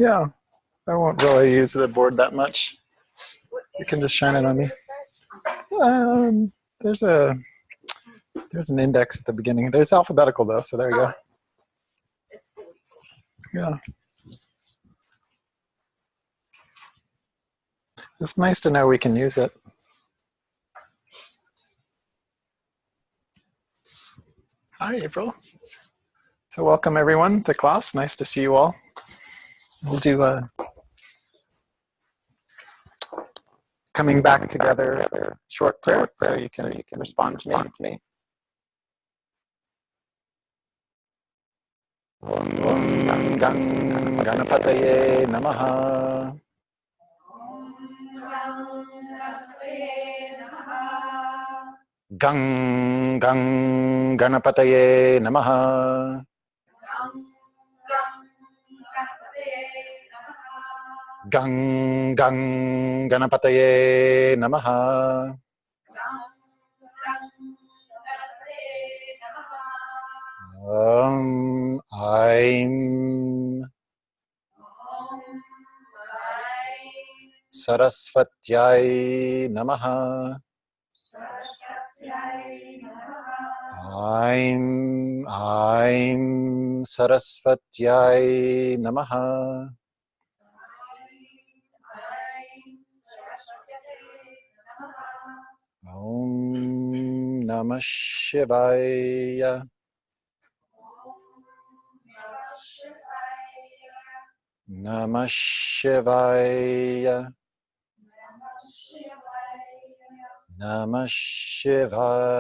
Yeah, I won't really use the board that much. You can just shine it on me. There's an index at the beginning. There's alphabetical though, so there you go. Yeah. It's nice to know we can use it. Hi, April. So welcome everyone to class. Nice to see you all. We'll do a coming back together short prayer so you can respond to me. Om Gang Ganapataye Namaha. Gang Gang Ganapataye Namaha. Gang Gang Ganapataye Namaha. Aim Sarasvatyai Namaha. Aim Sarasvatyai Namaha. Om Namah Shivaya. Namah Shivaya. Namah Shivaya.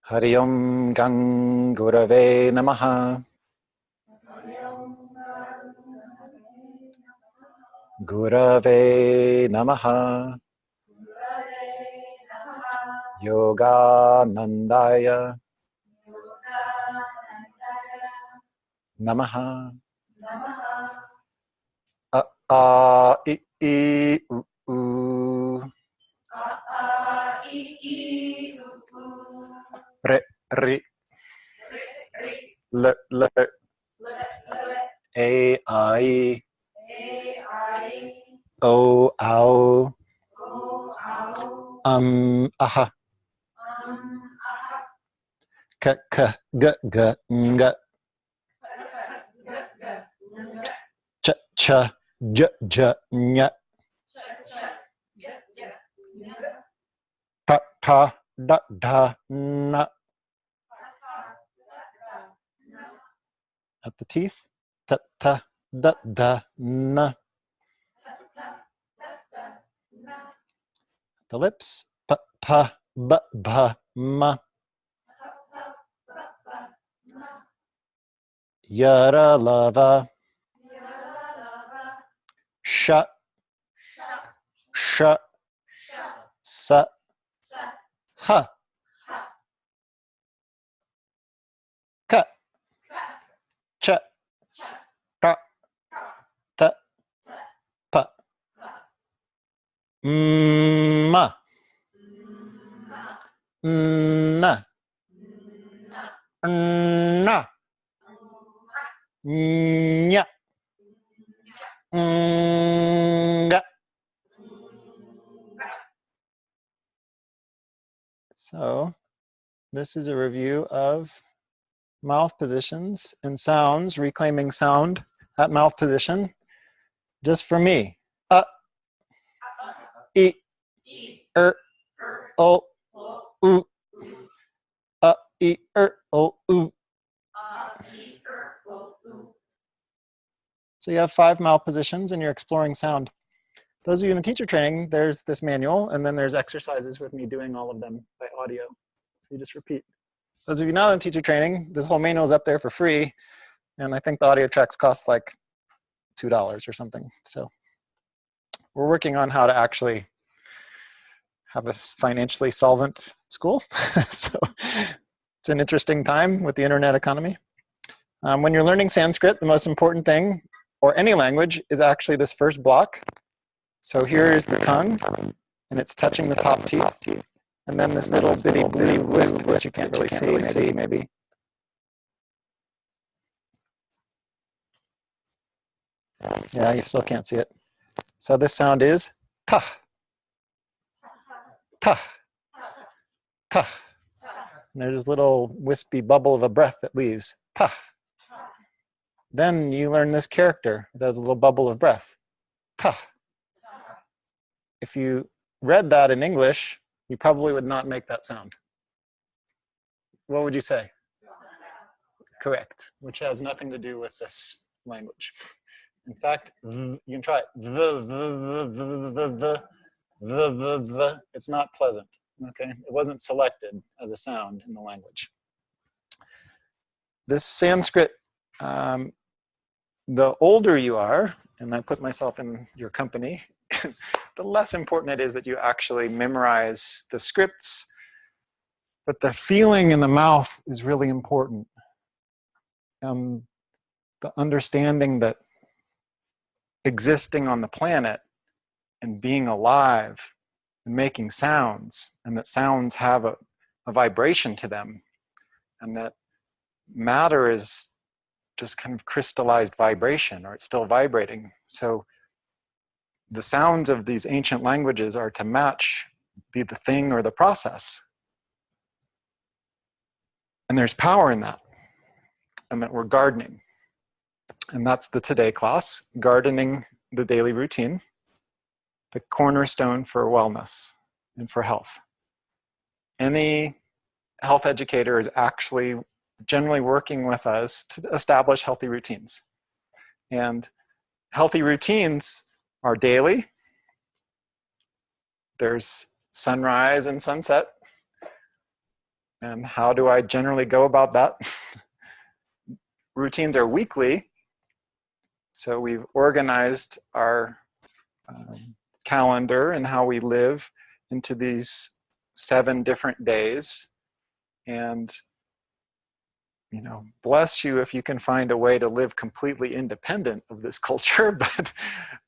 Hari Om Gang Gurave Namaha. Gurave Namaha. Yoga Nandaya Namaha. I U U. Re Re Le Le A I O Au Aha K K G G Ng Ch Ch J J Ny Ta Ta Da Da Na. At the teeth. Ta Ta Da Da Na. The lips. Pa Pa Ba Ba Ma. Yara Lava. Sha Sha Sa Ha Ka Cha Ta Ta Pa Ma Na Na Nya Nga. So this is a review of mouth positions and sounds, reclaiming sound at mouth position, just for me. I, O, U. I, O, U. So you have 5 mouth positions and you're exploring sound. Those of you in the teacher training, there's this manual and then there's exercises with me doing all of them by audio. So you just repeat. Those of you not in teacher training, this whole manual is up there for free. And I think the audio tracks cost like $2 or something. So we're working on how to actually have a financially solvent school. So it's an interesting time with the internet economy. When you're learning Sanskrit, the most important thing, or any language, is actually this first block. So here is the tongue, and it's touching the top teeth. And then this little bitty blue wisp that you can't really see, maybe. Yeah, you still can't see it. So this sound is ta, ta, ta. And there's this little wispy bubble of a breath that leaves. Ta. Then you learn this character. There's a little bubble of breath. Ta. If you read that in English, you probably would not make that sound. What would you say? Correct, which has nothing to do with this language. In fact, you can try it. It's not pleasant. Okay, it wasn't selected as a sound in the language. This Sanskrit, the older you are, and I put myself in your company, the less important it is that you actually memorize the scripts, but the feeling in the mouth is really important. The understanding that existing on the planet and being alive and making sounds, and that sounds have a vibration to them, and that matter is just kind of crystallized vibration, or it's still vibrating. So the sounds of these ancient languages are to match the thing or the process. And there's power in that, and that we're gardening. And that's the today class, gardening the daily routine, the cornerstone for wellness and for health. Any health educator is actually generally working with us to establish healthy routines. And healthy routines are daily. There's sunrise and sunset. And how do I generally go about that? Routines are weekly. So we've organized our calendar and how we live into these 7 different days. And, you know, bless you if you can find a way to live completely independent of this culture,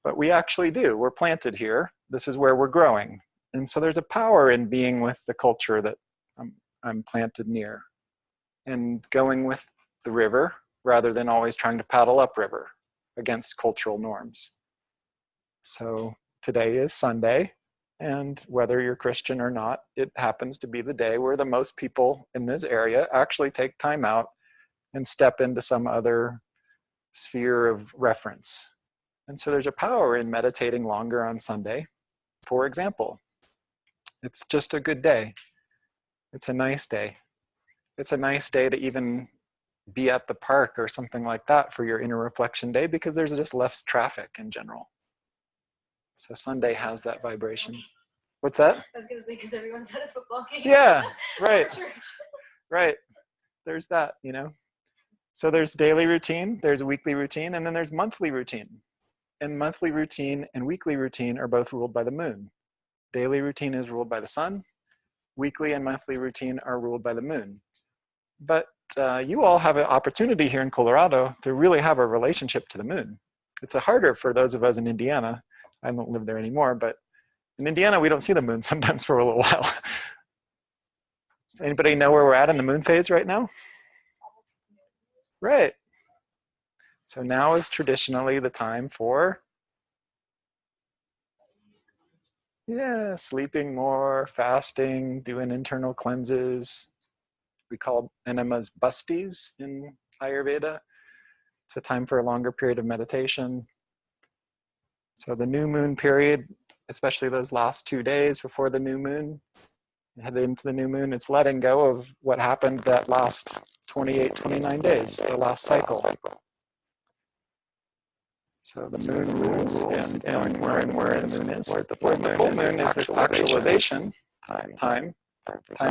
but we actually do. We're planted here. This is where we're growing. And so there's a power in being with the culture that I'm planted near, and going with the river rather than always trying to paddle upriver against cultural norms. So today is Sunday, and whether you're Christian or not, it happens to be the day where the most people in this area actually take time out and step into some other sphere of reference. And so there's a power in meditating longer on Sunday. For example, it's just a good day. It's a nice day. It's a nice day to even be at the park or something like that for your inner reflection day, because there's just less traffic in general. So Sunday has that vibration. What's that? I was going to say, because everyone's at a football game. Yeah, right. Right. There's that, you know. So there's daily routine, there's weekly routine, and then there's monthly routine. And monthly routine and weekly routine are both ruled by the moon. Daily routine is ruled by the sun. Weekly and monthly routine are ruled by the moon. But you all have an opportunity here in Colorado to really have a relationship to the moon. It's harder for those of us in Indiana. I don't live there anymore, but in Indiana, we don't see the moon sometimes for a little while. Does anybody know where we're at in the moon phase right now? Right. So now is traditionally the time for, yeah, sleeping more, fasting, doing internal cleanses. We call enemas busties in Ayurveda. It's a time for a longer period of meditation. So the new moon period, especially those last 2 days before the new moon, head into the new moon, it's letting go of what happened that last 28, 29 days, the last cycle. So the moon rules, and we're in the moon is. The full moon is this actualization time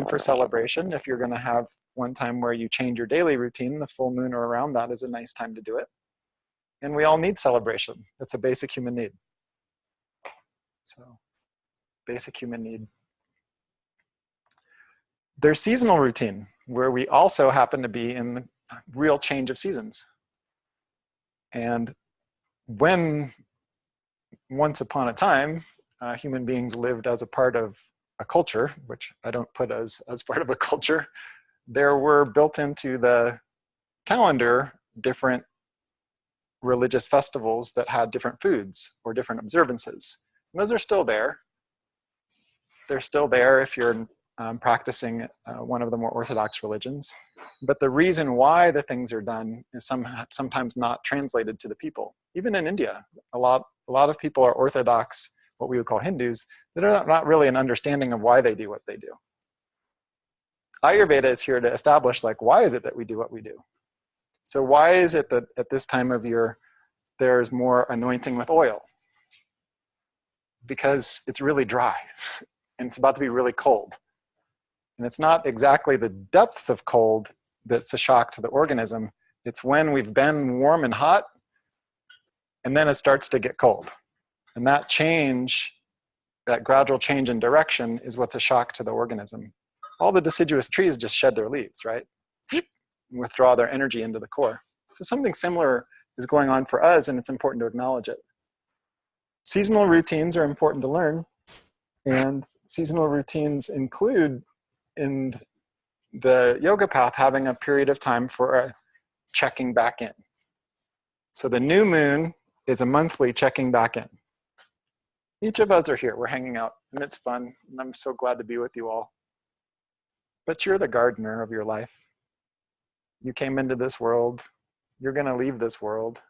for celebration. If you're going to have one time where you change your daily routine, the full moon or around that is a nice time to do it. And we all need celebration. It's a basic human need. So, basic human need. There's seasonal routine, where we also happen to be in the real change of seasons. And when once upon a time, human beings lived as a part of a culture, which I don't put as part of a culture, there were built into the calendar different religious festivals that had different foods or different observances. And those are still there. They're still there if you're practicing one of the more orthodox religions. But the reason why the things are done is sometimes not translated to the people. Even in India, a lot of people are orthodox, what we would call Hindus, that are not really an understanding of why they do what they do. Ayurveda is here to establish, like, why is it that we do what we do? So why is it that at this time of year, there's more anointing with oil? Because it's really dry and it's about to be really cold. And it's not exactly the depths of cold that's a shock to the organism. It's when we've been warm and hot, and then it starts to get cold. And that change, that gradual change in direction, is what's a shock to the organism. All the deciduous trees just shed their leaves, right? And withdraw their energy into the core. So something similar is going on for us, and it's important to acknowledge it. Seasonal routines are important to learn, and seasonal routines include, in the yoga path, having a period of time for a checking back in. So the new moon is a monthly checking back in. Each of us are here, we're hanging out, and it's fun, and I'm so glad to be with you all. But you're the gardener of your life. You came into this world, you're gonna leave this world,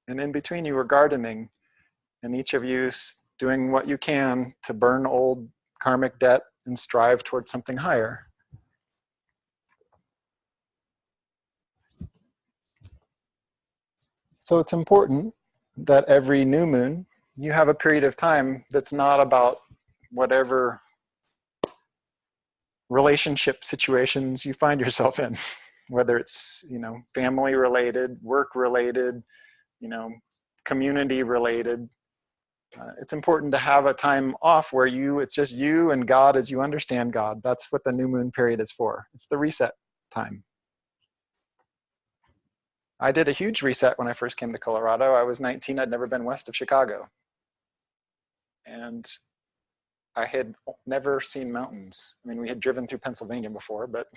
and in between you were gardening, and each of you is doing what you can to burn old karmic debt and strive towards something higher. So it's important that every new moon, you have a period of time that's not about whatever relationship situations you find yourself in, whether it's, family related, work related, community related. It's important to have a time off where it's just you and God as you understand God. That's what the new moon period is for. It's the reset time. I did a huge reset when I first came to Colorado. I was 19, I'd never been west of Chicago. And I had never seen mountains. I mean, we had driven through Pennsylvania before, but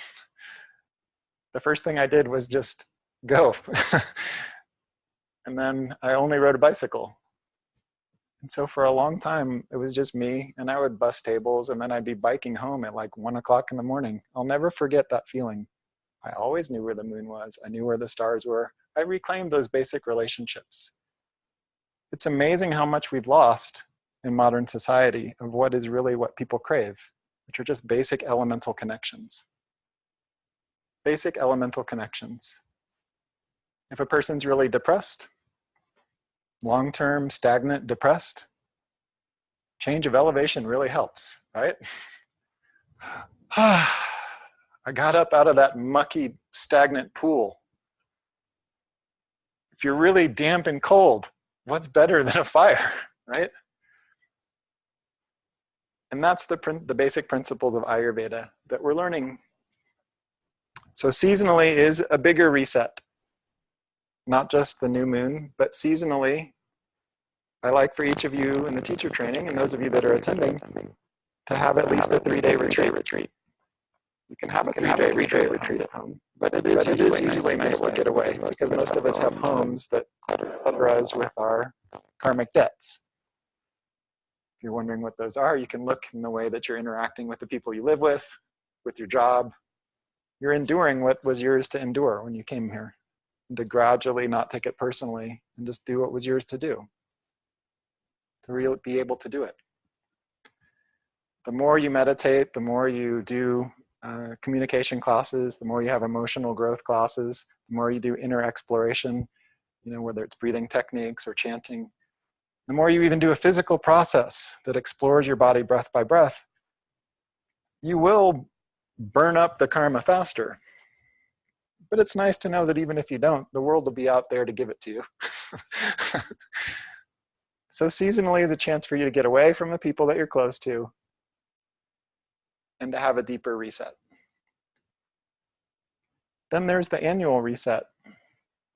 the first thing I did was just go. And then I only rode a bicycle. And so for a long time, it was just me, and I would bus tables, and then I'd be biking home at like 1 o'clock in the morning. I'll never forget that feeling. I always knew where the moon was. I knew where the stars were. I reclaimed those basic relationships. It's amazing how much we've lost in modern society of what is really what people crave, which are just basic elemental connections. Basic elemental connections. If a person's really depressed, long-term, stagnant, depressed, change of elevation really helps, right? I got up out of that mucky, stagnant pool. If you're really damp and cold, what's better than a fire, right? And that's the basic principles of Ayurveda that we're learning. So seasonally is a bigger reset. Not just the new moon, but seasonally, I like for each of you in the teacher training, and those of you that are attending, to have at least a 3-day retreat. You can have a 3-day retreat at home, but it is usually nice to get away, because most of us have homes that clutter us with our karmic debts. If you're wondering what those are, you can look in the way that you're interacting with the people you live with your job. You're enduring what was yours to endure when you came here, and to gradually not take it personally and just do what was yours to do, to really be able to do it. The more you meditate, the more you do communication classes, the more you have emotional growth classes, the more you do inner exploration, whether it's breathing techniques or chanting, the more you even do a physical process that explores your body breath by breath, you will burn up the karma faster. But it's nice to know that even if you don't, the world will be out there to give it to you. So seasonally is a chance for you to get away from the people that you're close to and to have a deeper reset. Then there's the annual reset.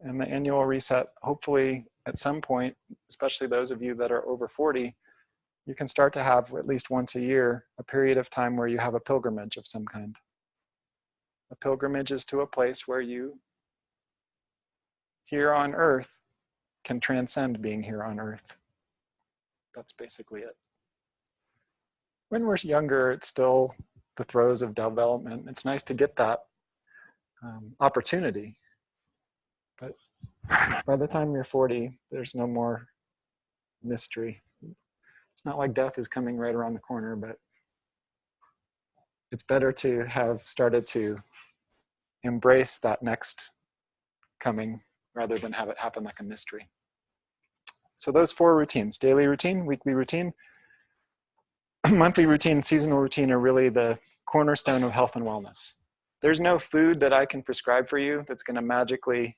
And the annual reset, hopefully at some point, especially those of you that are over 40, you can start to have at least once a year a period of time where you have a pilgrimage of some kind. A pilgrimage is to a place where you, here on earth, can transcend being here on earth. That's basically it. When we're younger, it's still the throes of development. It's nice to get that opportunity. But by the time you're 40, there's no more mystery. It's not like death is coming right around the corner, but it's better to have started to embrace that next coming rather than have it happen like a mystery. So those 4 routines, daily routine, weekly routine, monthly routine, seasonal routine are really the cornerstone of health and wellness. There's no food that I can prescribe for you that's going to magically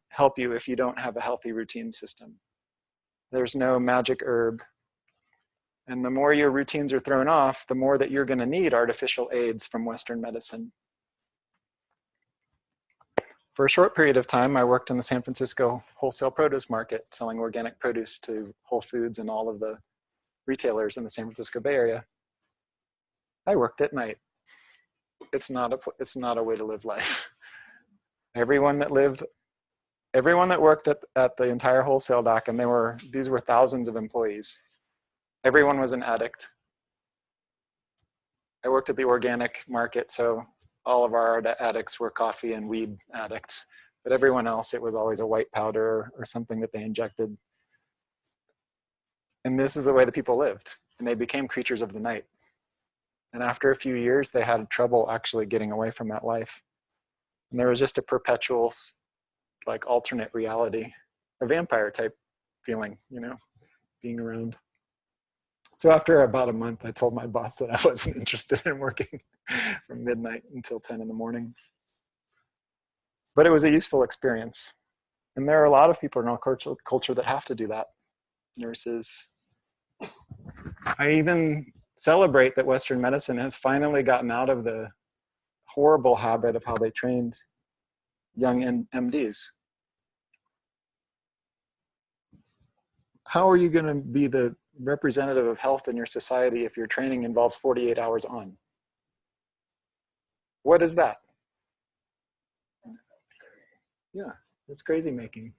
help you if you don't have a healthy routine system. There's no magic herb. And the more your routines are thrown off, the more that you're going to need artificial aids from Western medicine. For a short period of time, I worked in the San Francisco wholesale produce market, selling organic produce to Whole Foods and all of the retailers in the San Francisco Bay Area. I worked at night. It's not a way to live life. Everyone that worked at the entire wholesale dock, and these were thousands of employees. Everyone was an addict. I worked at the organic market, so all of our addicts were coffee and weed addicts. But everyone else, it was always a white powder or something that they injected. And this is the way the people lived. And they became creatures of the night. And after a few years, they had trouble actually getting away from that life. And there was just a perpetual, like, alternate reality, a vampire type feeling, you know, being around. So after about a month, I told my boss that I wasn't interested in working from midnight until 10 in the morning. But it was a useful experience. And there are a lot of people in our culture that have to do that. Nurses. I even celebrate that Western medicine has finally gotten out of the horrible habit of how they trained young MDs. How are you going to be the representative of health in your society if your training involves 48 hours on? What is that? Yeah, it's crazy making.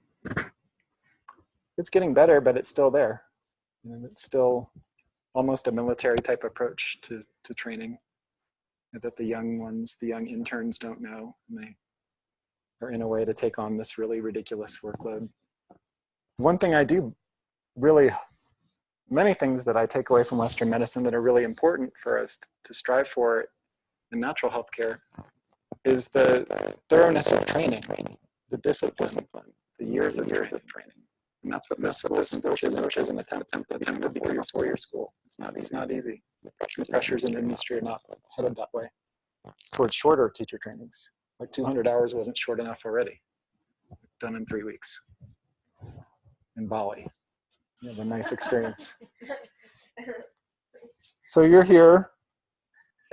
It's getting better, but it's still there. And it's still almost a military type approach to training that the young interns don't know, and they are in a way to take on this really ridiculous workload. One thing I do really, many things that I take away from Western medicine that are really important for us to strive for in natural health care is the thoroughness of training, the discipline, the years of training. And that's what this is an attempt to be a four-year school. It's not easy. The pressures in the industry are not headed that way. Towards shorter teacher trainings. Like 200 hours wasn't short enough already. Done in 3 weeks. In Bali. You have a nice experience. So you're here,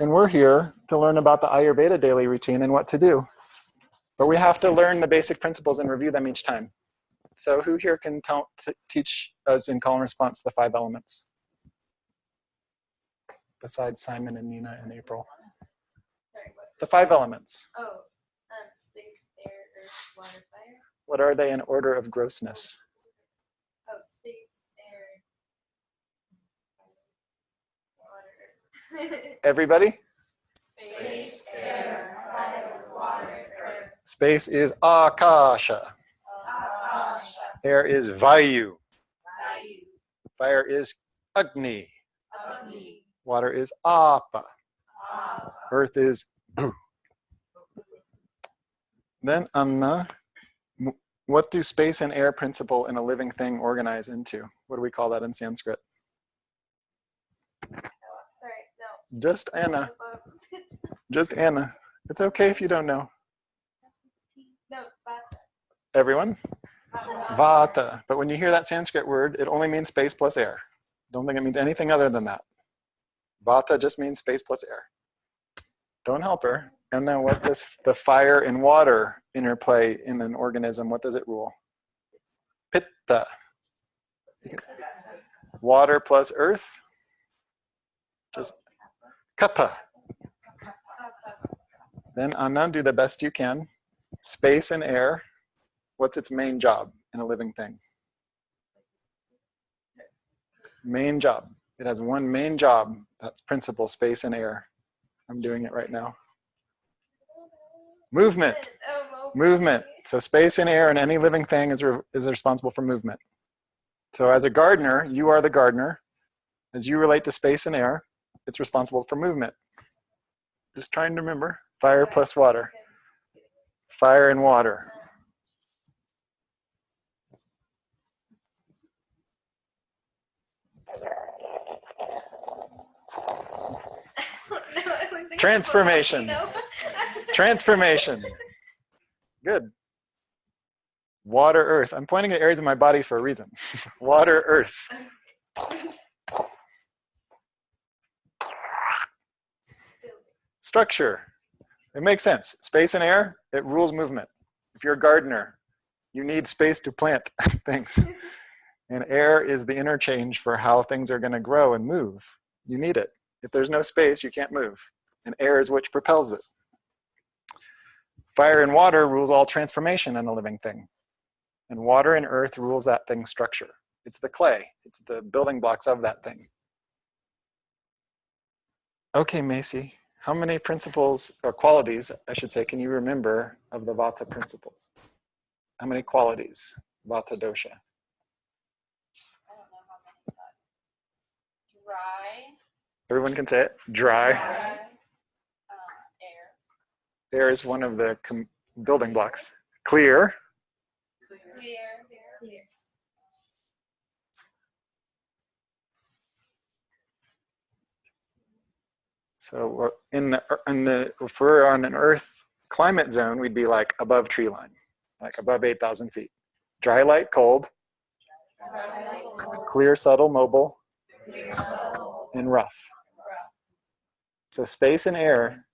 and we're here to learn about the Ayurveda daily routine and what to do. But we have to learn the basic principles and review them each time. So who here can teach us in call and response the 5 elements? Besides Simon and Nina and April. The 5 elements. Oh, space, air, earth, water, fire. What are they in order of grossness? Oh, space, air, water, earth. Everybody? Space, air, fire, water, earth. Space is Akasha. Akasha. Air is Vayu. Vayu. Fire is Agni. Agni. Water is Apa. Apa. Earth is Bu. Then Anna. What do space and air principle in a living thing organize into? What do we call that in Sanskrit? Sorry, no. Just Anna. Just Anna. It's okay if you don't know. No, Vata. Everyone? Vata. But when you hear that Sanskrit word, it only means space plus air. Don't think it means anything other than that. Vata just means space plus air. Don't help her. And then what does the fire and water interplay in an organism? What does it rule? Pitta. Water plus earth? Just kappa. Then Anna, do the best you can. Space and air. What's its main job in a living thing? Main job. It has one main job. That's principle, space and air. I'm doing it right now. Movement. Movement. So space and air in any living thing is responsible for movement. So as a gardener, you are the gardener. As you relate to space and air, it's responsible for movement. Just trying to remember. Fire plus water. Fire and water. Transformation. Transformation. Good. Water, earth. I'm pointing at areas of my body for a reason. Water, earth. Structure. It makes sense. Space and air, it rules movement. If you're a gardener, you need space to plant things. And air is the interchange for how things are going to grow and move. You need it. If there's no space, you can't move. And air is which propels it. Fire and water rules all transformation in a living thing. And water and earth rules that thing's structure. It's the clay. It's the building blocks of that thing. Okay, Macy, how many principles, or qualities, I should say, can you remember of the Vata principles? How many qualities, Vata dosha? I don't know how many, but dry. Everyone can say it. Dry. Air. Air is one of the building blocks. Clear. Clear. Yes. So if we're on an Earth climate zone, we'd be like above tree line, like above 8,000 feet. Dry, light, cold. Clear, subtle, mobile, and rough. So space and air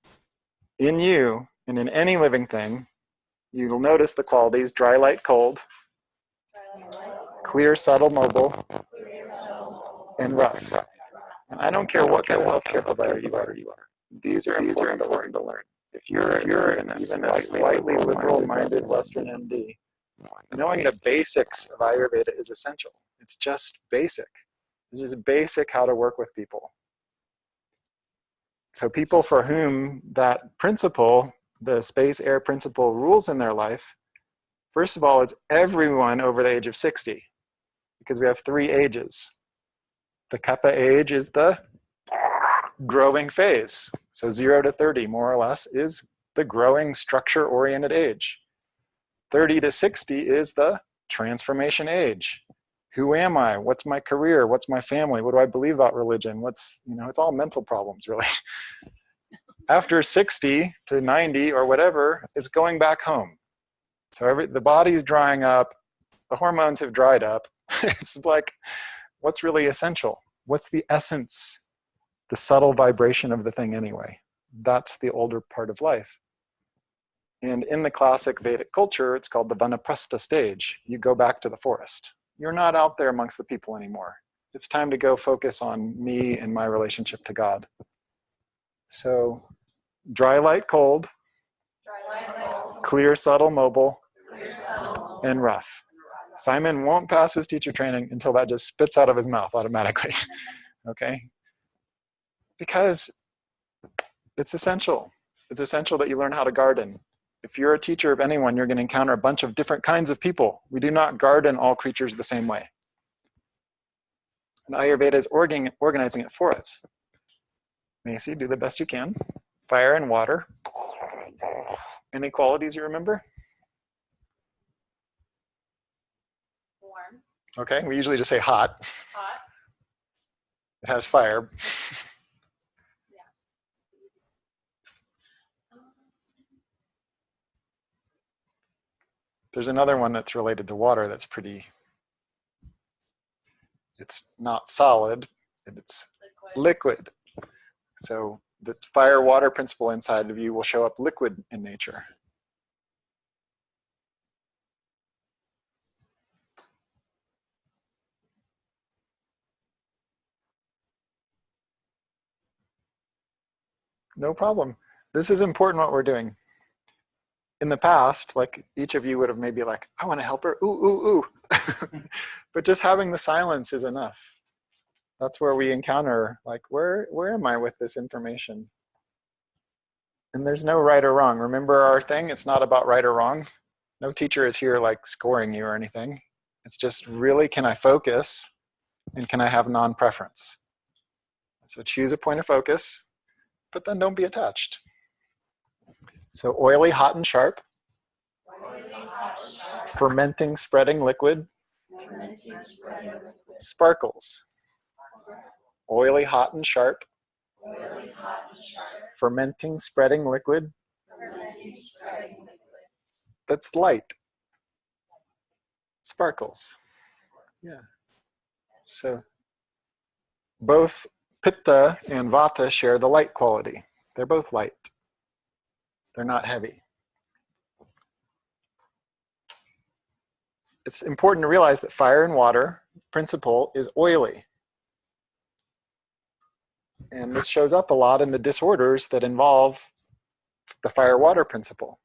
in you and in any living thing, you'll notice the qualities: dry, light, cold, clear, subtle, mobile, and rough. And I don't care what kind of healthcare provider you are. These are important to learn. If you're even a slightly liberal-minded Western MD, knowing the basics of Ayurveda is essential. It's just basic. It's just basic how to work with people. So people for whom that principle, the space-air principle, rules in their life, first of all, is everyone over the age of 60, because we have 3 ages. The Kapha age is the growing phase. So 0 to 30, more or less, is the growing, structure-oriented age. 30 to 60 is the transformation age. Who am I? What's my career? What's my family? What do I believe about religion? It's all mental problems, really. After 60 to 90 or whatever, it's going back home. So the body's drying up, the hormones have dried up. It's like, what's really essential? What's the essence, the subtle vibration of the thing anyway? That's the older part of life. And in the classic Vedic culture, it's called the Vanaprastha stage. You go back to the forest. You're not out there amongst the people anymore. It's time to go focus on me and my relationship to God. So dry, light, cold, clear, subtle, mobile, and rough. Simon won't pass his teacher training until that just spits out of his mouth automatically. Okay? Because it's essential. It's essential that you learn how to garden. If you're a teacher of anyone, you're going to encounter a bunch of different kinds of people. We do not garden all creatures the same way. And Ayurveda is organizing it for us. Macy, do the best you can. Fire and water. Any qualities you remember? Warm. Okay, we usually just say hot. Hot. It has fire. There's another one that's related to water that's it's not solid, it's liquid. So the fire-water principle inside of you will show up liquid in nature. No problem. This is important what we're doing. In the past, like each of you would have maybe like, I want to help her, ooh, ooh, ooh. But just having the silence is enough. That's where we encounter, like, where am I with this information? And there's no right or wrong. Remember our thing? It's not about right or wrong. No teacher is here like scoring you or anything. It's just really, can I focus and can I have non-preference? So choose a point of focus, but then don't be attached. So oily, hot, and sharp. Fermenting, spreading liquid. Sparkles. Oily, hot, and sharp. Fermenting, spreading liquid. That's light. Sparkles. Yeah. So both Pitta and Vata share the light quality. They're both light. They're not heavy. It's important to realize that fire and water principle is oily. And this shows up a lot in the disorders that involve the fire-water principle.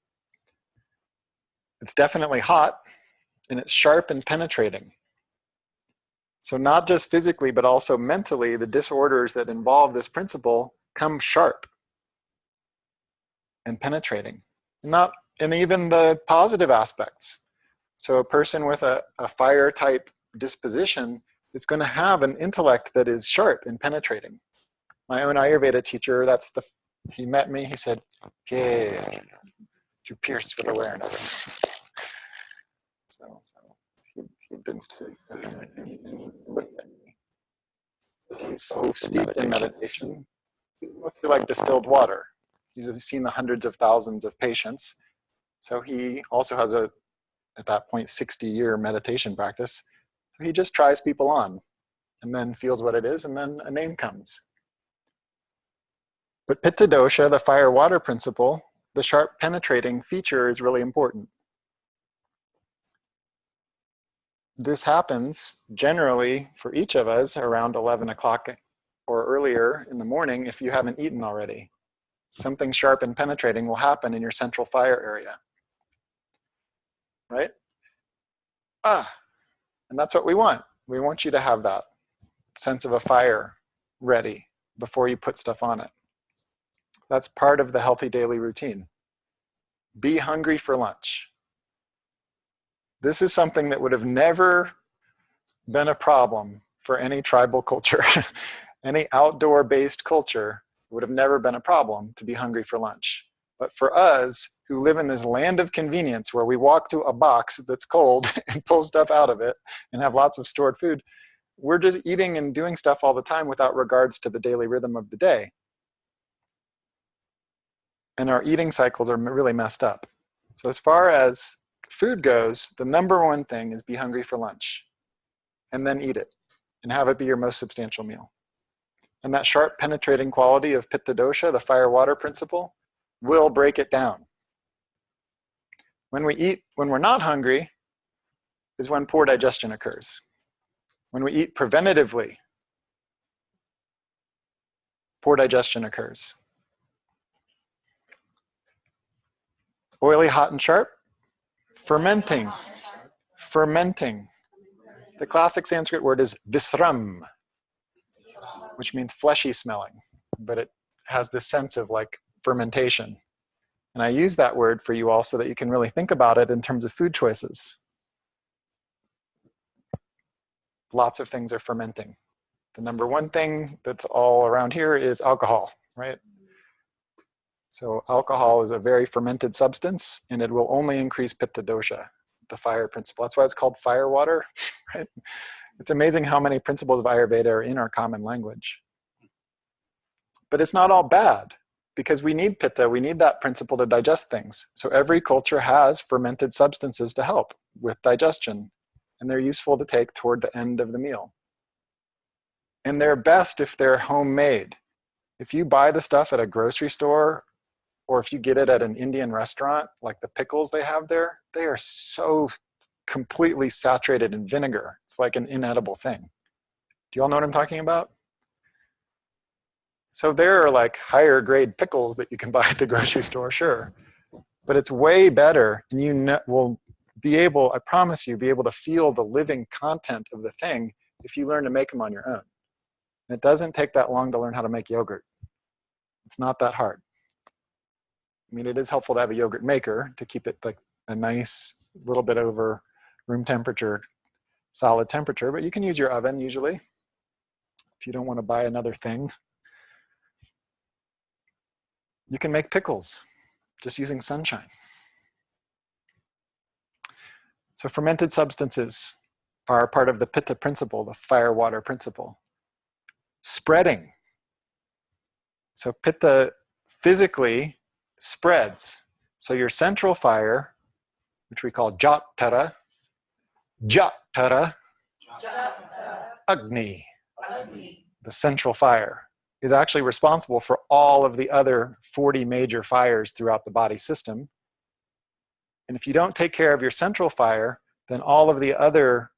It's definitely hot, and it's sharp and penetrating. So not just physically, but also mentally, the disorders that involve this principle come sharp and penetrating. And even the positive aspects. So a person with a fire-type disposition is going to have an intellect that is sharp and penetrating. My own Ayurveda teacher, he met me, he said, Pierre, to pierce with awareness. So he didn't look at me. He's so steeped in meditation. What's it like distilled water? He's seen the hundreds of thousands of patients. So he also has at that point, 60-year meditation practice. He just tries people on and then feels what it is, and then a name comes. But Pitta dosha, the fire-water principle, the sharp penetrating feature is really important. This happens generally for each of us around 11 o'clock or earlier in the morning if you haven't eaten already. Something sharp and penetrating will happen in your central fire area. Right? And that's what we want. We want you to have that sense of a fire ready before you put stuff on it. That's part of the healthy daily routine. Be hungry for lunch. This is something that would have never been a problem for any tribal culture. Any outdoor-based culture would have never been a problem to be hungry for lunch. But for us, who live in this land of convenience where we walk to a box that's cold and pull stuff out of it and have lots of stored food, we're just eating and doing stuff all the time without regards to the daily rhythm of the day. And our eating cycles are really messed up. So as far as food goes, the number one thing is be hungry for lunch. And then eat it. And have it be your most substantial meal. And that sharp penetrating quality of Pitta dosha, the fire-water principle, will break it down. When we're not hungry, is when poor digestion occurs. When we eat preventatively, poor digestion occurs. Oily, hot, and sharp. Fermenting. Fermenting. The classic Sanskrit word is visram, which means fleshy smelling, but it has this sense of like fermentation. And I use that word for you all so that you can really think about it in terms of food choices. Lots of things are fermenting. The number one thing that's all around here is alcohol, right? So alcohol is a very fermented substance, and it will only increase Pitta dosha, the fire principle. That's why it's called fire water, right? It's amazing how many principles of Ayurveda are in our common language. But it's not all bad, because we need Pitta, we need that principle to digest things. So every culture has fermented substances to help with digestion, and they're useful to take toward the end of the meal. And they're best if they're homemade. If you buy the stuff at a grocery store, or if you get it at an Indian restaurant, like the pickles they have there, they are so completely saturated in vinegar. It's like an inedible thing. Do you all know what I'm talking about? So there are like higher grade pickles that you can buy at the grocery store, sure. But it's way better, and you will be able, I promise you, be able to feel the living content of the thing if you learn to make them on your own. And it doesn't take that long to learn how to make yogurt. It's not that hard. I mean, it is helpful to have a yogurt maker to keep it like a nice little bit over room temperature, solid temperature, but you can use your oven usually if you don't want to buy another thing. You can make pickles just using sunshine. So fermented substances are part of the pitta principle, the fire water principle. Spreading. So pitta physically spreads. So your central fire, which we call Jatara, Agni, the central fire, is actually responsible for all of the other 40 major fires throughout the body system. And if you don't take care of your central fire, then all of the other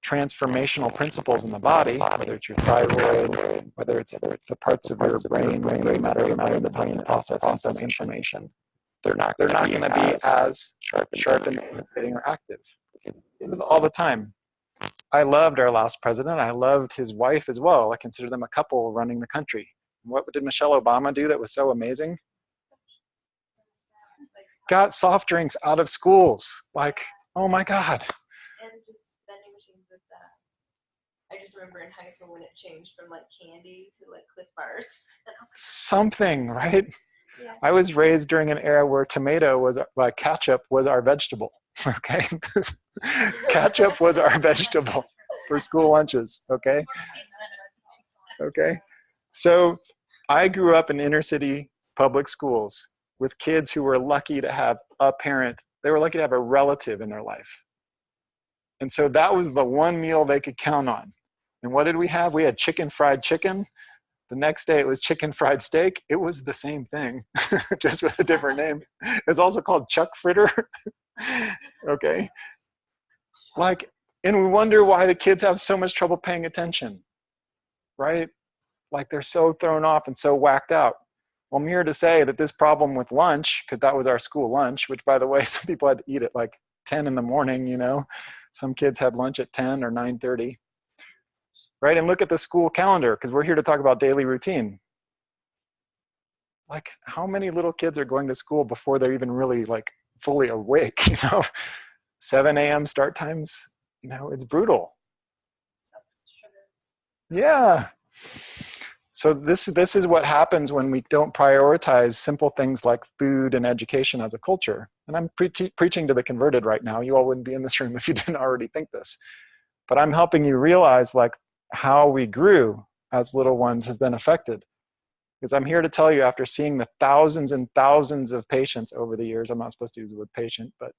transformational principles in the body, whether it's your thyroid, whether it's the parts of your brain, gray matter in the brain process information, they're not going to be as sharp and penetrating or active. It was all the time. I loved our last president. I loved his wife as well. I consider them a couple running the country. What did Michelle Obama do that was so amazing? Got soft drinks out of schools. Like, oh my God. And just vending machines with that. I just remember in high school when it changed from like candy to like Cliff Bars. And I was like, Something, right? yeah. I was raised during an era where tomato was, like ketchup was our vegetable, okay? Ketchup was our vegetable for school lunches, okay? Okay? So I grew up in inner city public schools with kids who were lucky to have a parent. They were lucky to have a relative in their life. And so that was the one meal they could count on. And what did we have? We had fried chicken. The next day it was chicken fried steak. It was the same thing, just with a different name. It's also called chuck fritter. Okay? Like, and we wonder why the kids have so much trouble paying attention, right? Like they're so thrown off and so whacked out. Well, I'm here to say that this problem with lunch, because that was our school lunch, which by the way, some people had to eat at like 10 in the morning, you know. Some kids had lunch at 10 or 9:30. Right? And look at the school calendar, because we're here to talk about daily routine. Like, how many little kids are going to school before they're even really like fully awake, you know? 7 a.m. start times, you know, it's brutal. Yeah. So this is what happens when we don't prioritize simple things like food and education as a culture. And I'm preaching to the converted right now. You all wouldn't be in this room if you didn't already think this. But I'm helping you realize like how we grew as little ones has been affected. Because I'm here to tell you, after seeing the thousands and thousands of patients over the years, I'm not supposed to use the word patient, but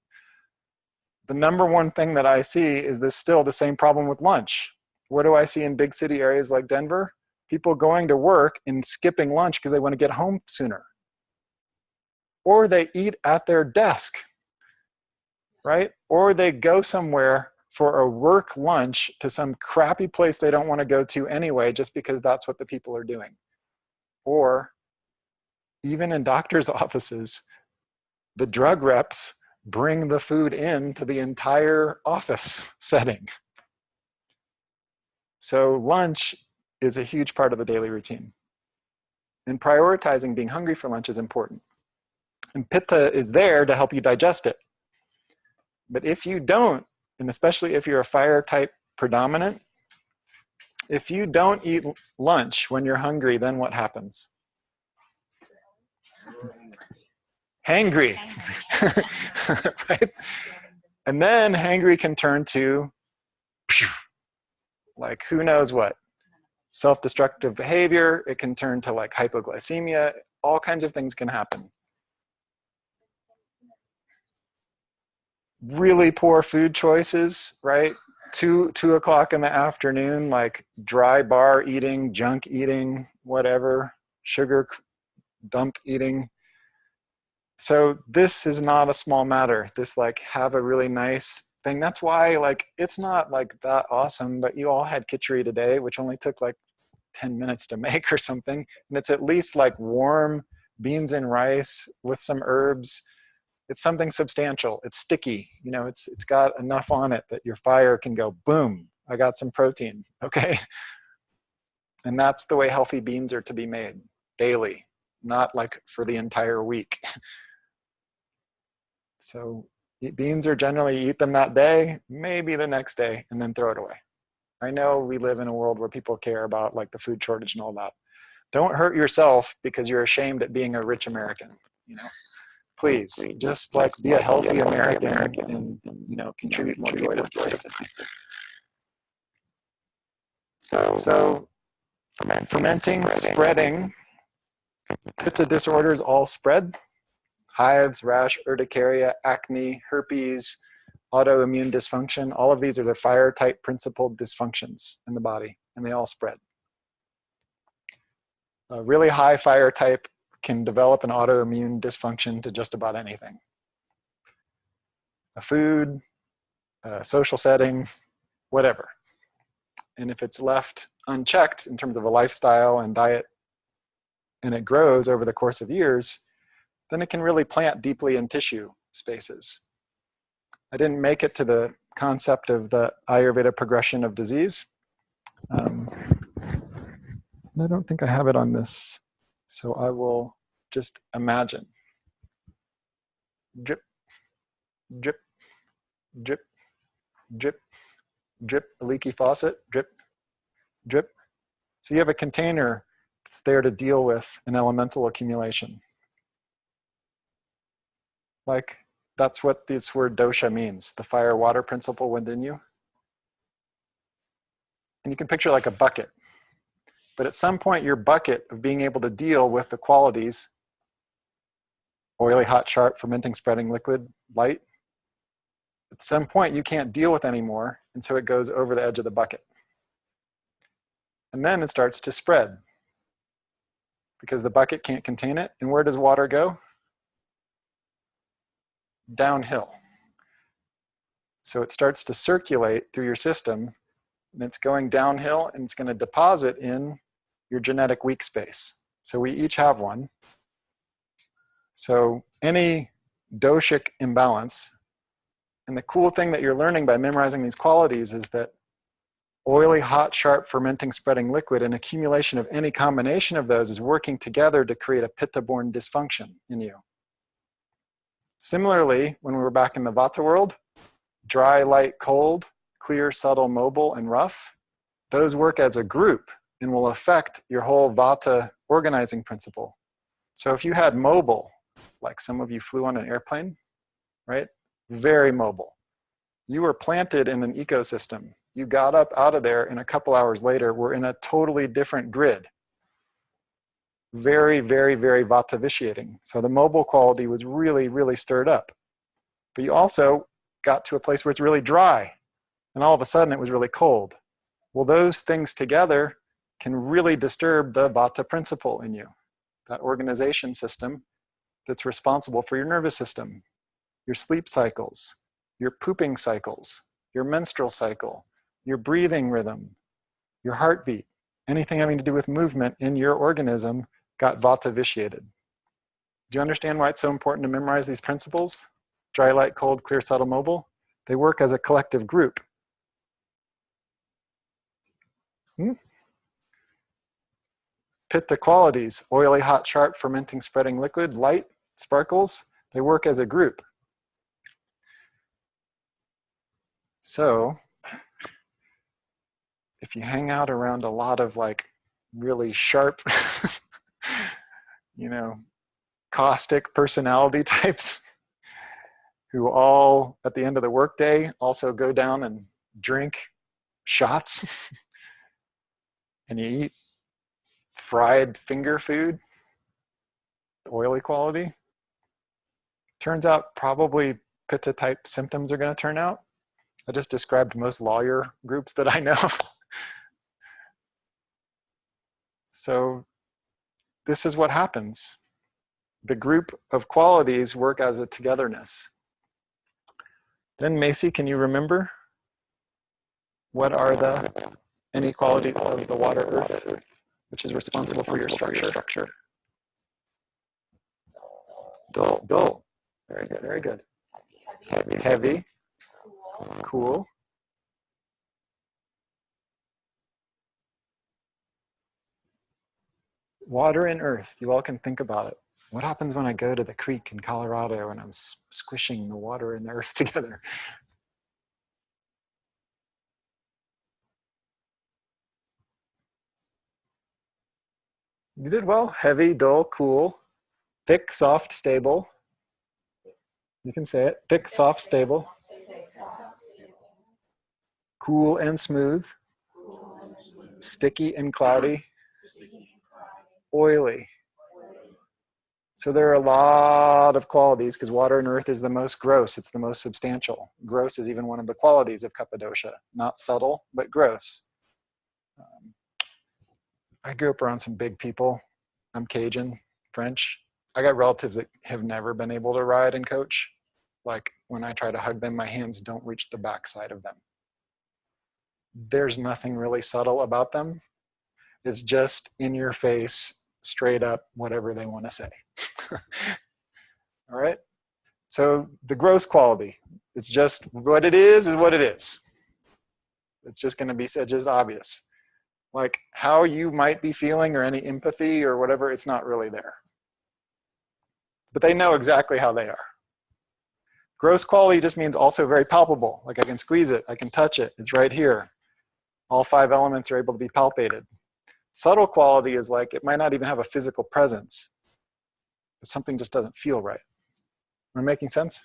the number one thing that I see is this still the same problem with lunch. What do I see in big city areas like Denver? People going to work and skipping lunch because they want to get home sooner. Or they eat at their desk, right? Or they go somewhere for a work lunch to some crappy place they don't want to go to anyway, just because that's what the people are doing. Or even in doctors' offices, the drug reps bring the food in to the entire office setting. So lunch is a huge part of the daily routine. And prioritizing being hungry for lunch is important. And pitta is there to help you digest it. But if you don't, and especially if you're a fire type predominant, if you don't eat lunch when you're hungry, then what happens? Hangry. Right? And then hangry can turn to like who knows what. Self-destructive behavior. It can turn to like hypoglycemia. All kinds of things can happen. Really poor food choices, right? 2 o'clock in the afternoon, like dry bar eating, junk eating, whatever, sugar dump eating. So this is not a small matter. This like have a really nice thing. That's why like it's not like that awesome, but you all had khichdi today, which only took like 10 minutes to make or something. And it's at least like warm beans and rice with some herbs. It's something substantial. It's sticky. You know, it's got enough on it that your fire can go, boom, I got some protein, okay? And that's the way healthy beans are to be made, daily, not like for the entire week. So beans are generally, eat them that day, maybe the next day, and then throw it away. I know we live in a world where people care about like the food shortage and all that. Don't hurt yourself because you're ashamed at being a rich American, you know? Please, just like be a healthy American and, you know, contribute more joy to life. So fermenting, spreading, pitta disorders all spread. Hives, rash, urticaria, acne, herpes, autoimmune dysfunction, all of these are the fire type principled dysfunctions in the body, and they all spread. A really high fire type can develop an autoimmune dysfunction to just about anything. A food, a social setting, whatever. And if it's left unchecked in terms of a lifestyle and diet, and it grows over the course of years, then it can really plant deeply in tissue spaces. I didn't make it to the concept of the Ayurveda progression of disease. And I don't think I have it on this, so I will just imagine. Drip, drip, drip, drip, drip, a leaky faucet, drip, drip. So you have a container that's there to deal with an elemental accumulation. Like, that's what this word dosha means, the fire-water principle within you. And you can picture like a bucket. But at some point, your bucket of being able to deal with the qualities, oily, hot, sharp, fermenting, spreading, liquid, light, at some point you can't deal with anymore, and so it goes over the edge of the bucket. And then it starts to spread because the bucket can't contain it. And where does water go? Downhill. So it starts to circulate through your system, and it's going downhill, and it's going to deposit in your genetic weak space. So we each have one. So any doshic imbalance, and the cool thing that you're learning by memorizing these qualities is that oily, hot, sharp, fermenting, spreading liquid, an accumulation of any combination of those is working together to create a pitta-borne dysfunction in you. Similarly, when we were back in the Vata world, dry, light, cold, clear, subtle, mobile, and rough, those work as a group and will affect your whole Vata organizing principle. So if you had mobile, like some of you flew on an airplane, right? Very mobile. You were planted in an ecosystem. You got up out of there, and a couple hours later, we're in a totally different grid. Very, very, very Vata vitiating. So the mobile quality was really, really stirred up. But you also got to a place where it's really dry, and all of a sudden it was really cold. Well, those things together can really disturb the Vata principle in you, that organization system that's responsible for your nervous system, your sleep cycles, your pooping cycles, your menstrual cycle, your breathing rhythm, your heartbeat, anything having to do with movement in your organism got Vata vitiated. Do you understand why it's so important to memorize these principles? Dry, light, cold, clear, subtle, mobile. They work as a collective group. Pitta qualities, oily, hot, sharp, fermenting, spreading, liquid, light, sparkles, they work as a group. So if you hang out around a lot of like really sharp, you know, caustic personality types who all at the end of the workday also go down and drink shots and you eat fried finger food, the oily quality, turns out probably pitta type symptoms are going to turn out. I just described most lawyer groups that I know. So this is what happens. The group of qualities work as a togetherness. Then Macy, can you remember? What are the inequalities of the water earth? which is responsible for your structure. Dull, dull. Very good, very good. Heavy, heavy. Cool. Water and earth, you all can think about it. What happens when I go to the creek in Colorado and I'm squishing the water and the earth together? You did well. Heavy, dull, cool. Thick, soft, stable. You can say it. Thick, soft, stable. Cool and smooth. Sticky and cloudy. Oily. So there are a lot of qualities because water and earth is the most gross. It's the most substantial. Gross is even one of the qualities of Kapha-dosha. Not subtle, but gross. I grew up around some big people. I'm Cajun, French. I got relatives that have never been able to ride and coach. Like when I try to hug them, my hands don't reach the backside of them. There's nothing really subtle about them. It's just in your face, straight up, whatever they want to say. All right? So the gross quality, it's just what it is what it is. It's just going to be said, just obvious. Like how you might be feeling or any empathy or whatever, it's not really there. But they know exactly how they are. Gross quality just means also very palpable. Like I can squeeze it, I can touch it, it's right here. All 5 elements are able to be palpated. Subtle quality is like, it might not even have a physical presence, but something just doesn't feel right. Am I making sense?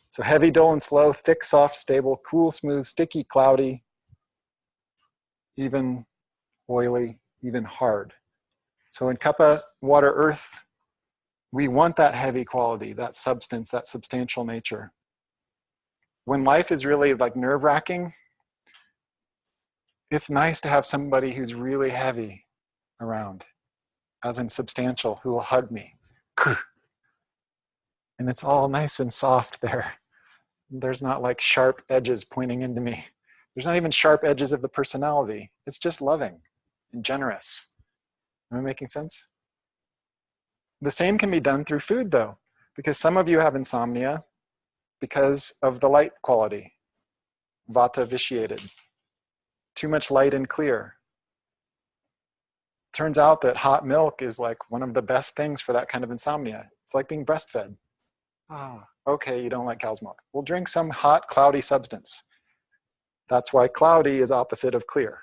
So heavy, dull, and slow, thick, soft, stable, cool, smooth, sticky, cloudy, even oily, even hard. So in Kapha, water, earth, we want that heavy quality, that substance, that substantial nature. When life is really like nerve-wracking, it's nice to have somebody who's really heavy around, as in substantial, who will hug me. And it's all nice and soft there. There's not like sharp edges pointing into me. There's not even sharp edges of the personality. It's just loving and generous. Am I making sense? The same can be done through food though, because some of you have insomnia because of the light quality, vata vitiated. Too much light and clear. Turns out that hot milk is like one of the best things for that kind of insomnia. It's like being breastfed. Ah, okay, you don't like cow's milk. We'll drink some hot, cloudy substance. That's why cloudy is opposite of clear.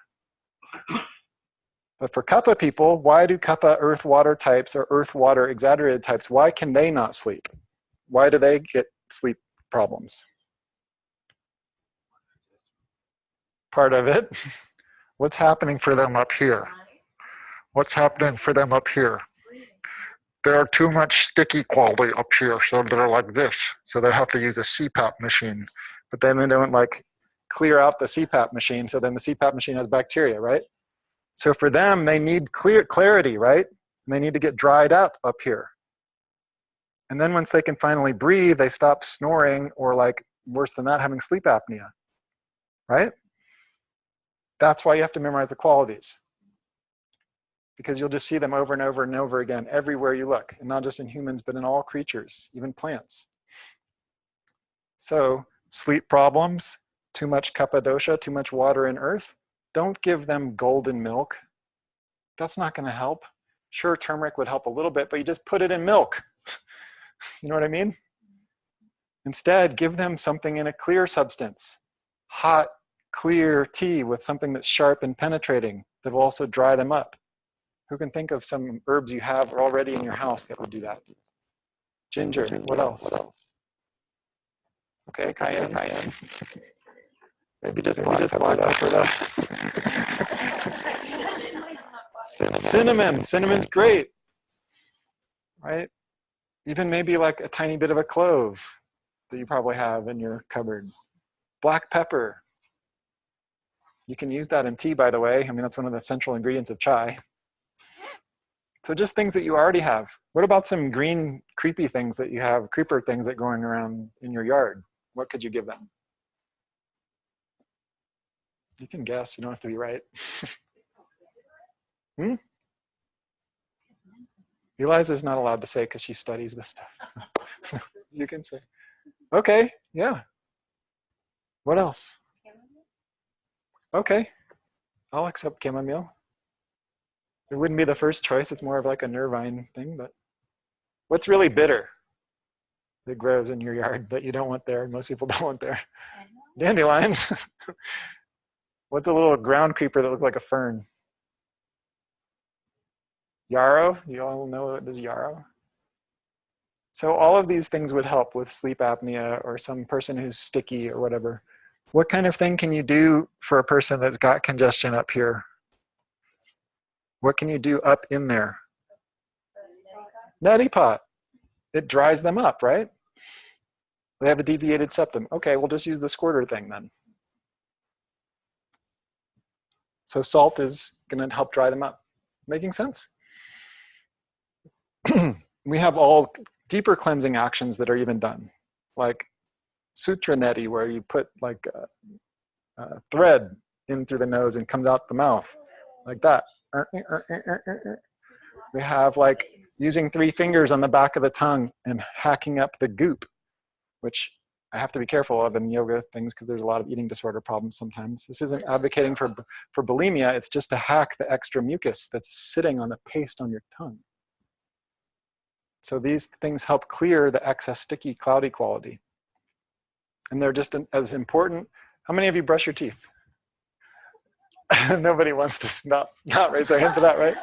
But for Kapha people, why do Kapha earth water types or earth water exaggerated types, why can they not sleep? Why do they get sleep problems? Part of it. What's happening for them up here? What's happening for them up here? There are too much sticky quality up here, so they're like this. So they have to use a CPAP machine. But then they don't like clear out the CPAP machine, so then the CPAP machine has bacteria, right? So for them, they need clarity, right? And they need to get dried up here. And then once they can finally breathe, they stop snoring or like worse than that, having sleep apnea, right? That's why you have to memorize the qualities. Because you'll just see them over and over and over again everywhere you look, and not just in humans, but in all creatures, even plants. So sleep problems, too much Kapha dosha, too much water and earth, don't give them golden milk. That's not going to help. Sure, turmeric would help a little bit, but you just put it in milk. You know what I mean? Instead, give them something in a clear substance. Hot, clear tea with something that's sharp and penetrating that will also dry them up. Who can think of some herbs you have already in your house that would do that? Ginger. What else? Okay, cayenne. Maybe just black pepper though. Cinnamon. Cinnamon's great, right? Even maybe like a tiny bit of a clove that you probably have in your cupboard. Black pepper. You can use that in tea, by the way. I mean, that's one of the central ingredients of chai. So just things that you already have. What about some green, creepy things that you have, creeper things that are growing around in your yard? What could you give them? You can guess, you don't have to be right. Hmm? Eliza's not allowed to say because she studies this stuff. You can say. Okay, yeah. What else? Okay, I'll accept chamomile. It wouldn't be the first choice. It's more of like a nervine thing, but what's really bitter that grows in your yard that you don't want there? Most people don't want there. Dandelion. What's a little ground creeper that looks like a fern? Yarrow. You all know what is yarrow? So all of these things would help with sleep apnea or some person who's sticky or whatever. What kind of thing can you do for a person that's got congestion up here? What can you do up in there? Neti pot. It dries them up, right? They have a deviated septum. Okay, we'll just use the squirter thing then. So salt is going to help dry them up. Making sense? We have all deeper cleansing actions that are even done, like sutra neti, where you put like a thread in through the nose and comes out the mouth, like that. We have like using 3 fingers on the back of the tongue and hacking up the goop, which I have to be careful of in yoga things because there's a lot of eating disorder problems sometimes. This isn't advocating for bulimia, it's just to hack the extra mucus that's sitting on the paste on your tongue. So these things help clear the excess sticky, cloudy quality. And they're just as important. How many of you brush your teeth? Nobody wants to not raise their hand for that, right?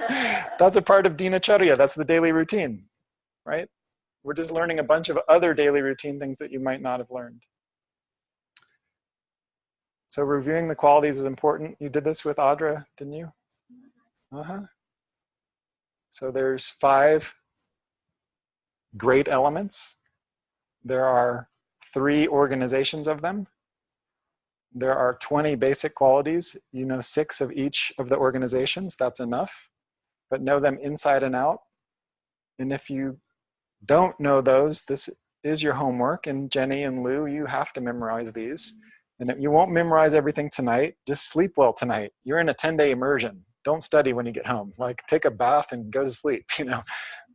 That's a part of dinacarya. That's the daily routine, right? We're just learning a bunch of other daily routine things that you might not have learned. So reviewing the qualities is important. You did this with Audra, didn't you? So there's 5 great elements. There are 3 organizations of them. There are 20 basic qualities. You know 6 of each of the organizations. That's enough. But know them inside and out. And if you don't know those, this is your homework. And Jenny and Lou, you have to memorize these. And if you won't memorize everything tonight, just sleep well tonight. You're in a 10-day immersion. Don't study when you get home. Like, take a bath and go to sleep, you know.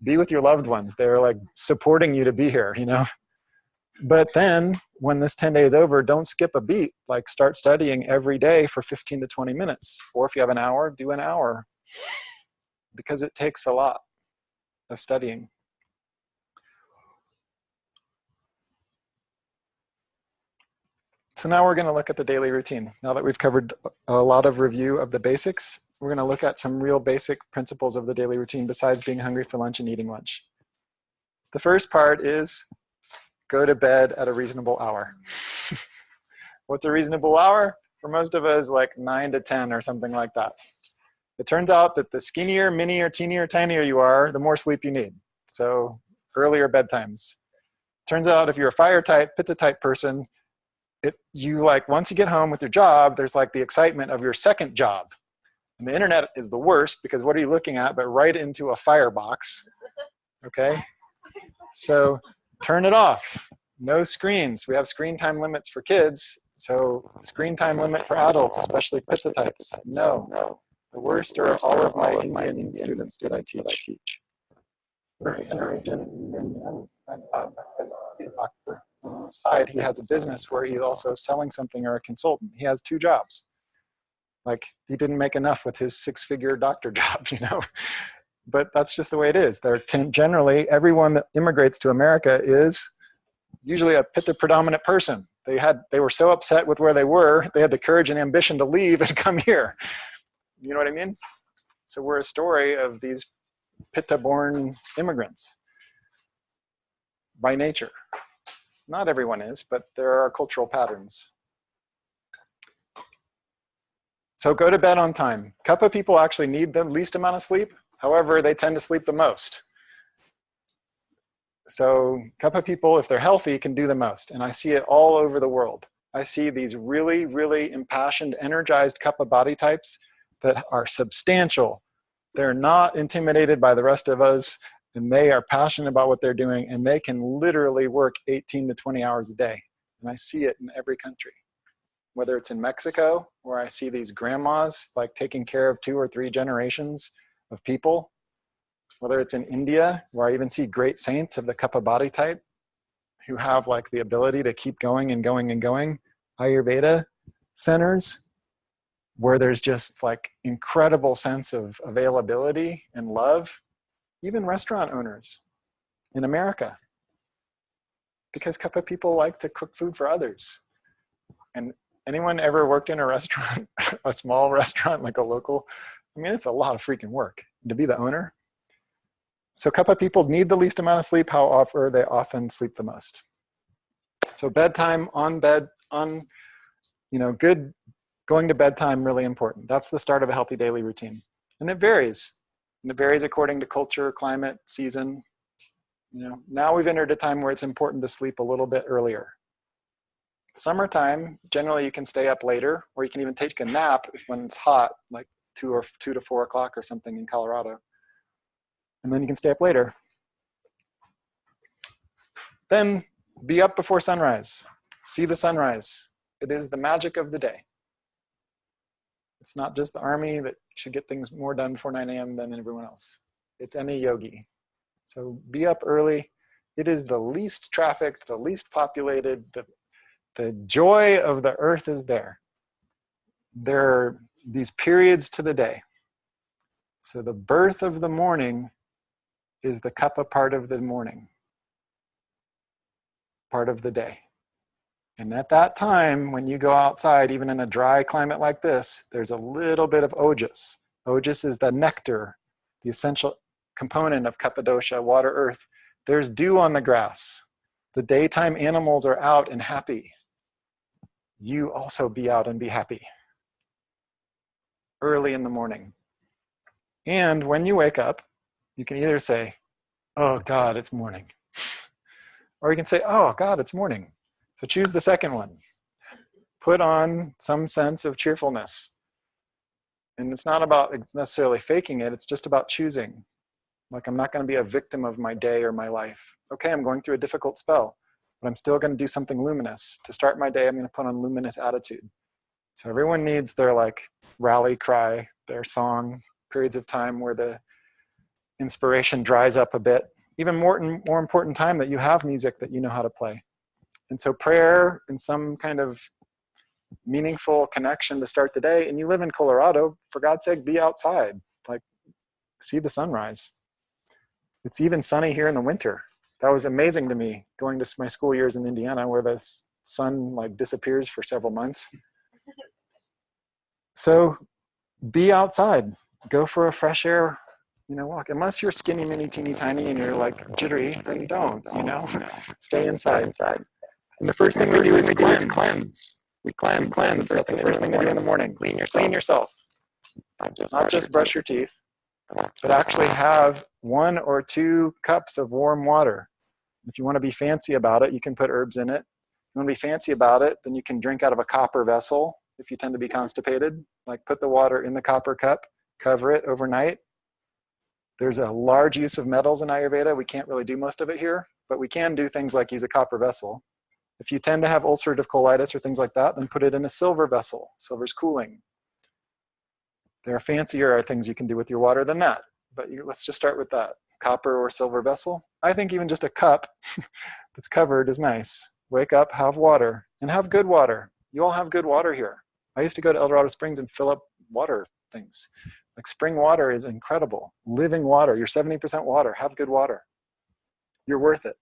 Be with your loved ones. They're like supporting you to be here, you know. But then when this 10 days is over, don't skip a beat. Like, start studying every day for 15 to 20 minutes. Or if you have an hour, do an hour. Because it takes a lot of studying. So now we're going to look at the daily routine. Now that we've covered a lot of review of the basics, we're going to look at some real basic principles of the daily routine besides being hungry for lunch and eating lunch. The first part is go to bed at a reasonable hour. What's a reasonable hour? For most of us, like 9 to 10 or something like that. It turns out that the skinnier, minier, teenier, tinier you are, the more sleep you need. So earlier bedtimes. Turns out if you're a fire type, pitta type person, you like, once you get home with your job, there's like the excitement of your second job. And the internet is the worst because what are you looking at but right into a firebox, okay? So turn it off. No screens. We have screen time limits for kids. So screen time limit for adults, especially pitta types. No. The worst are all of my Indian students that I teach. On the side, he has a business where he's also selling something or a consultant. He has 2 jobs. Like, he didn't make enough with his 6-figure doctor job, you know. But that's just the way it is. Generally, everyone that immigrates to America is usually a pitta predominant person. They were so upset with where they were, they had the courage and ambition to leave and come here. You know what I mean? So we're a story of these pitta-born immigrants by nature. Not everyone is, but there are cultural patterns. So go to bed on time. Kapha people actually need the least amount of sleep. However, they tend to sleep the most. So Kapha people, if they're healthy, can do the most. And I see it all over the world. I see these really, really impassioned, energized Kapha body types that are substantial. They're not intimidated by the rest of us, and they are passionate about what they're doing, and they can literally work 18 to 20 hours a day. And I see it in every country. Whether it's in Mexico, where I see these grandmas like taking care of 2 or 3 generations of people, whether it's in India, where I even see great saints of the Kapha body type who have like the ability to keep going and going and going, Ayurveda centers where there's just like incredible sense of availability and love, even restaurant owners in America, because Kapha people like to cook food for others. And anyone ever worked in a restaurant, a small restaurant, like a local? I mean, it's a lot of freaking work to be the owner. So Kapha people need the least amount of sleep, however, they often sleep the most. So bedtime, good going to bedtime, really important. That's the start of a healthy daily routine. And it varies. And it varies according to culture, climate, season. Now we've entered a time where it's important to sleep a little bit earlier. Summertime, generally you can stay up later, or you can even take a nap when it's hot, like 2 to 4 o'clock or something in Colorado. And then you can stay up later. Then be up before sunrise. See the sunrise. It is the magic of the day. It's not just the army that should get things more done before 9 a.m. than everyone else. It's any yogi. So be up early. It is the least trafficked, the least populated. The joy of the earth is there. There are these periods to the day. So the birth of the morning is the Kapha part of the morning, part of the day. And at that time, when you go outside, even in a dry climate like this, there's a little bit of ojas. Ojas is the nectar, the essential component of Kapha dosha, water, earth. There's dew on the grass. The daytime animals are out and happy. You also be out and be happy early in the morning. And when you wake up, you can either say, oh God, it's morning. Or you can say, oh God, it's morning. So choose the second one. Put on some sense of cheerfulness. And it's not about necessarily faking it, it's just about choosing. Like, I'm not going to be a victim of my day or my life. Okay, I'm going through a difficult spell, but I'm still going to do something luminous. To start my day, I'm going to put on luminous attitude. So everyone needs their like rally cry, their song, periods of time where the inspiration dries up a bit. Even more important time that you have music that you know how to play. And so prayer and some kind of meaningful connection to start the day. And you live in Colorado, for God's sake, be outside. Like, see the sunrise. It's even sunny here in the winter. That was amazing to me, going to my school years in Indiana where the sun like disappears for several months. So be outside. Go for a fresh air, walk. Unless you're skinny, mini, teeny, tiny, and you're like jittery, then don't, Stay inside. And the first thing we do is cleanse. We cleanse. That's the first thing we do in the morning. Clean yourself. Not just brush your teeth, but actually have 1 or 2 cups of warm water. If you want to be fancy about it, you can put herbs in it. If you want to be fancy about it, then you can drink out of a copper vessel if you tend to be constipated. Like, put the water in the copper cup, cover it overnight. There's a large use of metals in Ayurveda. We can't really do most of it here, but we can do things like use a copper vessel. If you tend to have ulcerative colitis or things like that, then put it in a silver vessel. Silver's cooling. There are fancier things you can do with your water than that, but let's just start with that. Copper or silver vessel. I think even just a cup that's covered is nice. Wake up, have water, and have good water. You all have good water here. I used to go to El Dorado Springs and fill up water things. Like, spring water is incredible. Living water. You're 70% water. Have good water. You're worth it.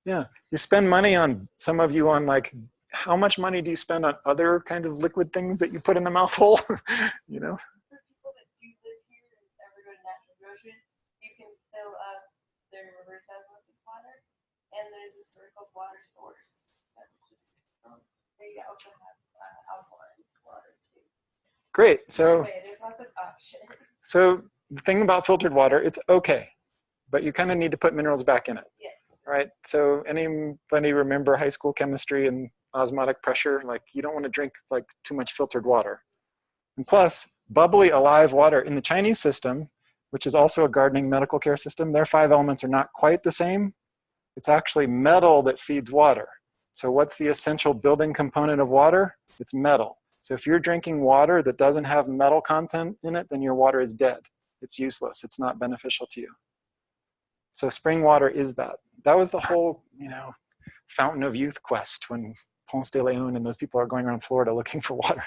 Yeah. You spend money on, some of you on like, how much money do you spend on other kinds of liquid things that you put in the mouth hole? For people that do live here and ever go to natural groceries, you can fill up their reverse osmosis water, and there's a circle water source. They also have alkaline water too. Great. So there's lots of options. So the thing about filtered water, it's okay, but you kind of need to put minerals back in it. Yes. Right? So anybody remember high school chemistry and osmotic pressure? Like, you don't want to drink like too much filtered water. And plus, bubbly alive water in the Chinese system, which is also a gardening medical care system, their 5 elements are not quite the same. It's actually metal that feeds water. So what's the essential building component of water? It's metal. So if you're drinking water that doesn't have metal content in it, then your water is dead. It's useless. It's not beneficial to you. So spring water is that. That was the whole, fountain of youth quest when Ponce de Leon and those people are going around Florida looking for water.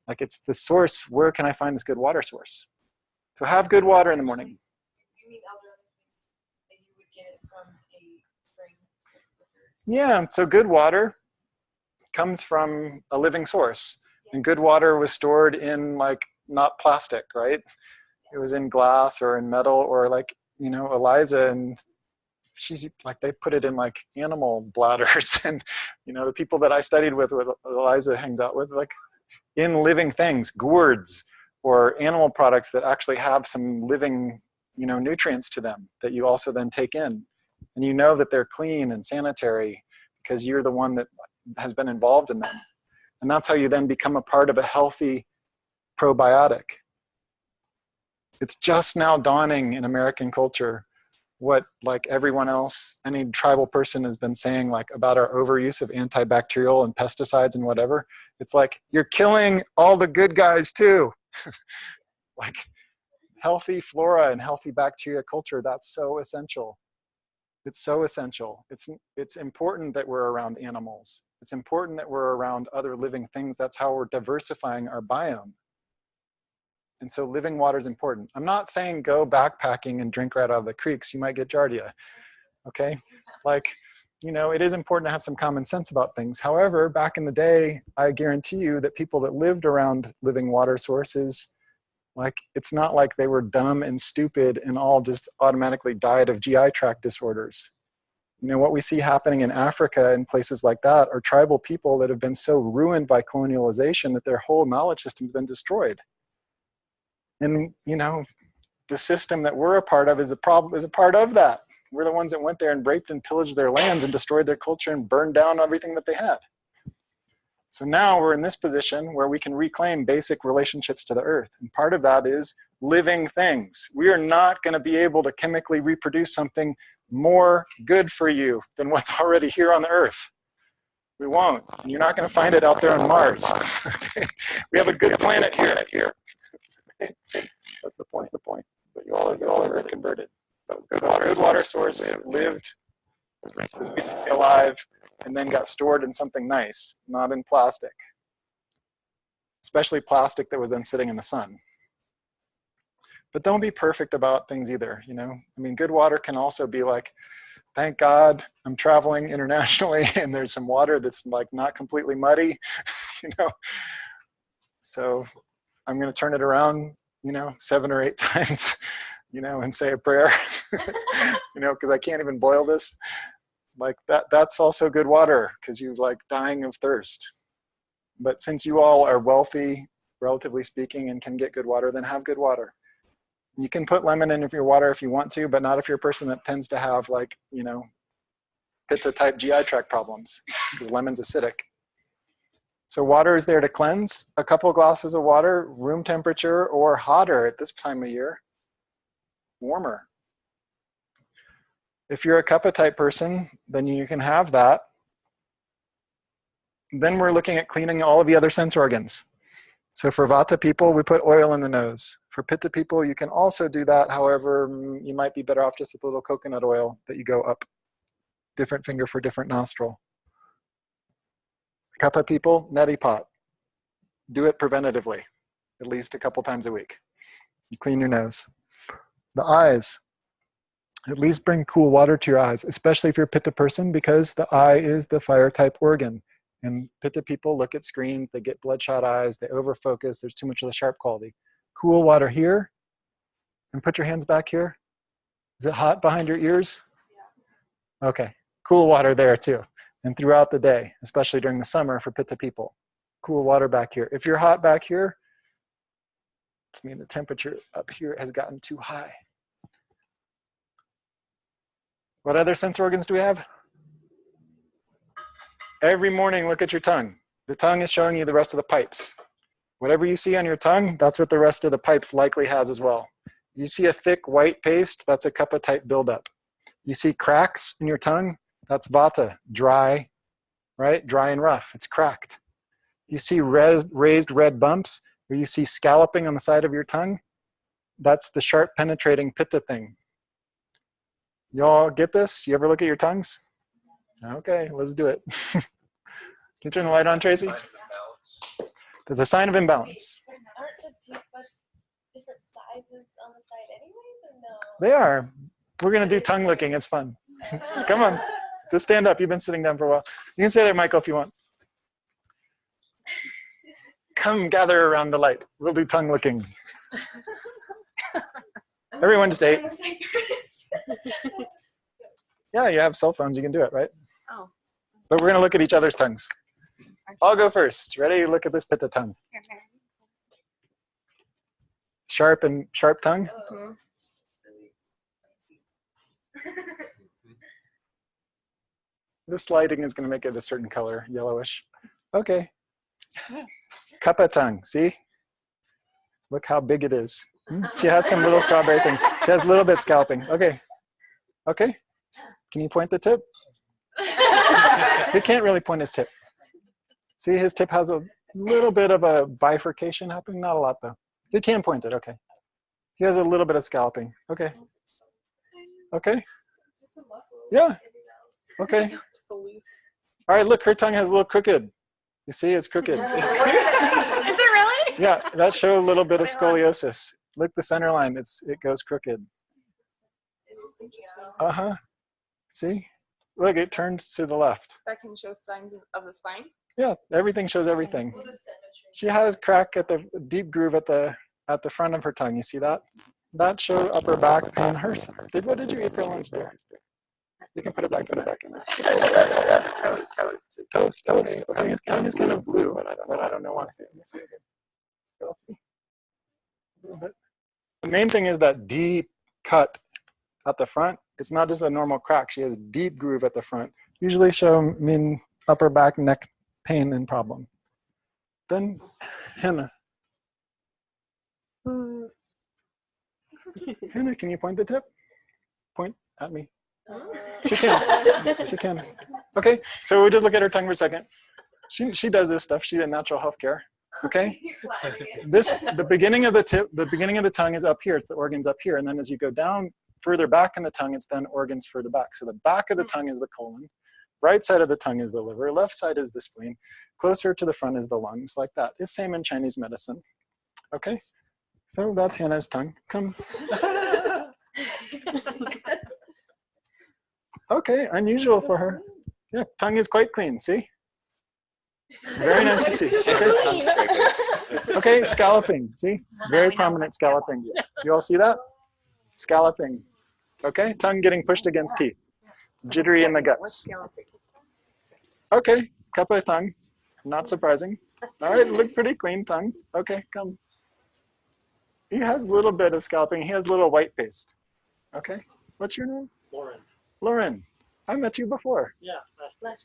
Like, it's the source. Where can I find this good water source? So have good water in the morning. You mean that you would get it from a spring? Yeah, so good water comes from a living source. And good water was stored in, like, not plastic, right? It was in glass or in metal, or like, Eliza, and she's like, they put it in like animal bladders. And, the people that I studied with Eliza hangs out with, like, in living things, gourds or animal products that actually have some living, nutrients to them that you also then take in. And you know that they're clean and sanitary because you're the one that has been involved in them. And that's how you then become a part of a healthy probiotic. It's just now dawning in American culture what, like, everyone else, any tribal person has been saying, like, about our overuse of antibacterial and pesticides and whatever. It's like, you're killing all the good guys too. Like, healthy flora and healthy bacteria culture, that's so essential. It's so essential. It's important that we're around animals. It's important that we're around other living things. That's how we're diversifying our biome. And so living water is important. I'm not saying go backpacking and drink right out of the creeks. You might get giardia, okay? Like, it is important to have some common sense about things. However, back in the day, I guarantee you that people that lived around living water sources, like, it's not like they were dumb and stupid and all just automatically died of GI tract disorders. What we see happening in Africa and places like that are tribal people that have been so ruined by colonialization that their whole knowledge system's been destroyed. And, the system that we're a part of is a part of that. We're the ones that went there and raped and pillaged their lands and destroyed their culture and burned down everything that they had. So now we're in this position where we can reclaim basic relationships to the earth. And part of that is living things. We are not going to be able to chemically reproduce something more good for you than what's already here on the earth. We won't. And you're not going to find it out there on Mars. We have a good planet here. That's the point. But you all are converted. But good water source lived, was alive, and then got stored in something nice, not in plastic. Especially plastic that was then sitting in the sun. But don't be perfect about things either, good water can also be like, thank God I'm traveling internationally and there's some water that's, like, not completely muddy, So I'm going to turn it around, 7 or 8 times, and say a prayer, because I can't even boil this. Like, that's also good water because you're, like, dying of thirst. But since you all are wealthy, relatively speaking, and can get good water, then have good water. You can put lemon in your water if you want to, but not if you're a person that tends to have, like, Pitta-type GI tract problems, because lemon's acidic. So water is there to cleanse. A couple glasses of water, room temperature or hotter at this time of year, warmer. If you're a Kapha-type person, then you can have that. Then we're looking at cleaning all of the other sense organs. So for Vata people, we put oil in the nose. For Pitta people, you can also do that. However, you might be better off just with a little coconut oil that you go up. Different finger for different nostril. Kapha people, neti pot. Do it preventatively, at least a couple times a week. You clean your nose. The eyes. At least bring cool water to your eyes, especially if you're a Pitta person, because the eye is the fire type organ. And Pitta people look at screens, they get bloodshot eyes, they overfocus, there's too much of the sharp quality. Cool water here, and put your hands back here. Is it hot behind your ears? Yeah. Okay, cool water there too. And throughout the day, especially during the summer for Pitta people. Cool water back here. If you're hot back here, it's mean the temperature up here has gotten too high. What other sense organs do we have? Every morning, look at your tongue. The tongue is showing you the rest of the pipes. Whatever you see on your tongue, that's what the rest of the pipes likely has as well. You see a thick white paste, that's a Kapha type buildup. You see cracks in your tongue, that's Vata, dry, right? Dry and rough, it's cracked. you see raised red bumps, or you see scalloping on the side of your tongue, that's the sharp penetrating pitta thing. Y'all get this? You ever look at your tongues? Okay, let's do it. Can you turn the light on, Tracy? There's a sign of imbalance. Aren't the taste buds different sizes on the side anyways, or no? They are. We're going to do tongue licking. It's fun. Come on. Just stand up. You've been sitting down for a while. You can stay there, Michael, if you want. Come gather around the light. We'll do tongue licking. Everyone just ate. Yeah, you have cell phones. You can do it, right? Oh. But we're going to look at each other's tongues. I'll go first. Ready? Look at this pitta tongue. Sharp tongue. This lighting is going to make it a certain color, yellowish. Okay. Kappa tongue. See? Look how big it is. She has some little strawberry things. She has a little bit scalping. Okay. Okay. Can you point the tip? He can't really point his tip. See, his tip has a little bit of a bifurcation happening. Not a lot, though. He can point it. Okay. He has a little bit of scalping. Okay. Okay. Yeah. Okay. All right, look, her tongue has a little crooked. You see, it's crooked. Is it really? Yeah, that shows a little bit of scoliosis. Look, the center line, it goes crooked. Uh-huh. See? Look, it turns to the left. That can show signs of the spine? Yeah, everything shows everything. She has crack at the deep groove at the front of her tongue. You see that? That shows upper back pain. What did you eat for lunch there? You can put it back in there. Toast. Okay, his tongue is kind of blue, but I don't know why. See it again. See? A little bit. The main thing is that deep cut at the front. It's not just a normal crack. She has deep groove at the front. Usually mean upper back, neck pain and problem. Then Hannah. Hannah, can you point the tip? Point at me. She can. She can. Okay, so we just look at her tongue for a second. She does this stuff. She's in natural health care. Okay? The beginning of the tongue is up here. It's the organs up here. And then as you go down further back in the tongue, it's then organs further back. So the back of the tongue is the colon. Right side of the tongue is the liver. Left side is the spleen. Closer to the front is the lungs, like that. It's same in Chinese medicine. Okay? So that's Hannah's tongue. Come. Okay, unusual for her. Yeah, tongue is quite clean, see? Very nice to see. Okay, okay, scalloping, see? Very prominent scalloping. You all see that? Scalloping. Okay, tongue getting pushed against teeth. Jittery in the guts. Okay, kappa tongue. Not surprising. All right, look pretty clean tongue. Okay, come. He has a little bit of scalloping. He has a little white paste. Okay, what's your name? Lauren. Lauren, I met you before. Yeah.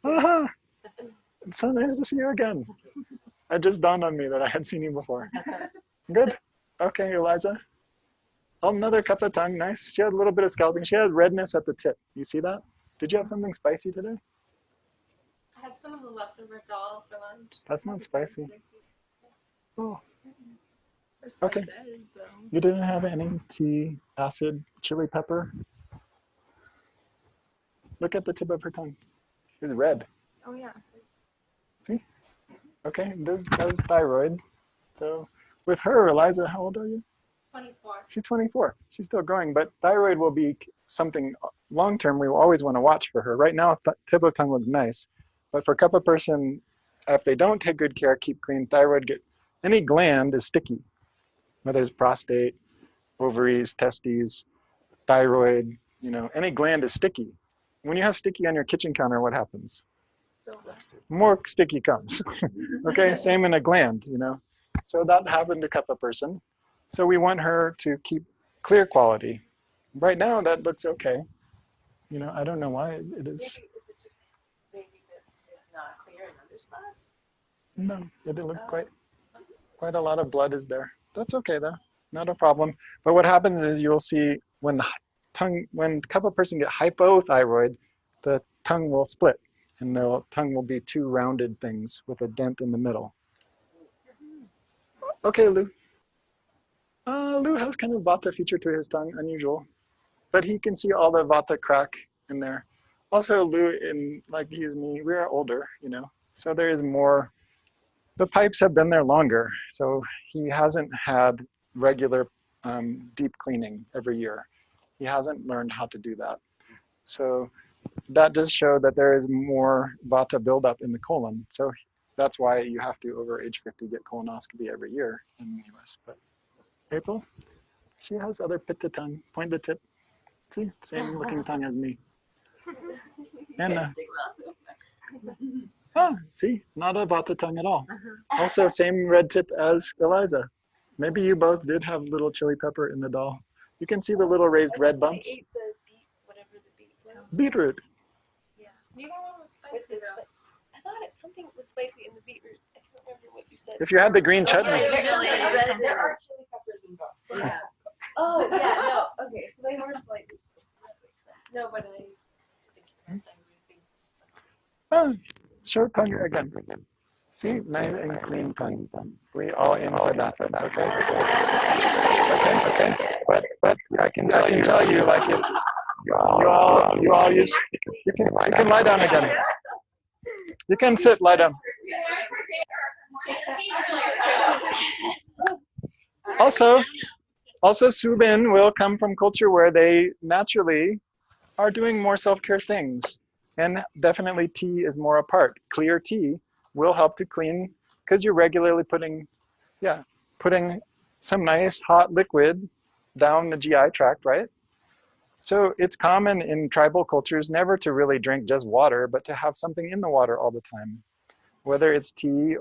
Uh-huh. It's so nice to see you again. It just dawned on me that I had seen you before. Good. Okay, Eliza. Oh, another cup of tongue. Nice. She had a little bit of scalping. She had redness at the tip. You see that? Did you have something spicy today? I had some of the leftover dal for lunch. That's not spicy. Oh. Okay. You didn't have any tea, acid, chili pepper? Look at the tip of her tongue. It's red. Oh, yeah. See? Okay, that was thyroid. So with her, Eliza, how old are you? 24. She's 24. She's still growing, but thyroid will be something long-term we will always want to watch for her. Right now, tip of tongue looks nice, but for kappa person, if they don't take good care, keep clean, any gland is sticky, whether it's prostate, ovaries, testes, thyroid, any gland is sticky. When you have sticky on your kitchen counter, what happens? More sticky comes. Okay, same in a gland, So that happened to kappa person. So we want her to keep clear quality. Right now, that looks okay. I don't know why it is. Maybe it's not clear in other spots. No, it didn't look quite a lot of blood is there. That's okay though, not a problem. But what happens is you'll see when kappa person get hypothyroid, the tongue will split and the tongue will be two rounded things with a dent in the middle. Okay, Lou. Lou has kind of Vata feature to his tongue, unusual. But he can see all the Vata crack in there. Also, Lou, like he is me, we are older, you know. So there is more, the pipes have been there longer. So he hasn't had regular deep cleaning every year. He hasn't learned how to do that. So that does show that there is more Vata buildup in the colon. So that's why you have to, over age 50, get colonoscopy every year in the US. But April, she has other pitta tongue. Point the tip. See, same looking tongue as me. And see, not a Vata tongue at all. Also, same red tip as Eliza. Maybe you both did have little chili pepper in the doll. You can see the little raised red bumps. I ate the beet, whatever the beet was. Beetroot. Yeah. Neither one was spicy though. I thought something was spicy in the beetroot. I can't remember what you said. If you had the green chutney. Yeah, Usually there something. are chili peppers involved. Yeah. Oh, yeah, no. Okay, so they were slightly. That makes sense. No, but I was thinking Oh, short tongue again. See, nice and clean tongue. We all in for that. Okay. But I can tell you, like it. You all use. You can lie down again. You can sit, lie down. Also, Subin will come from culture where they naturally are doing more self-care things. And definitely tea is more a part. Clear tea will help to clean because you're regularly putting some nice hot liquid down the GI tract, right? So it's common in tribal cultures never to really drink just water, but to have something in the water all the time. Whether it's tea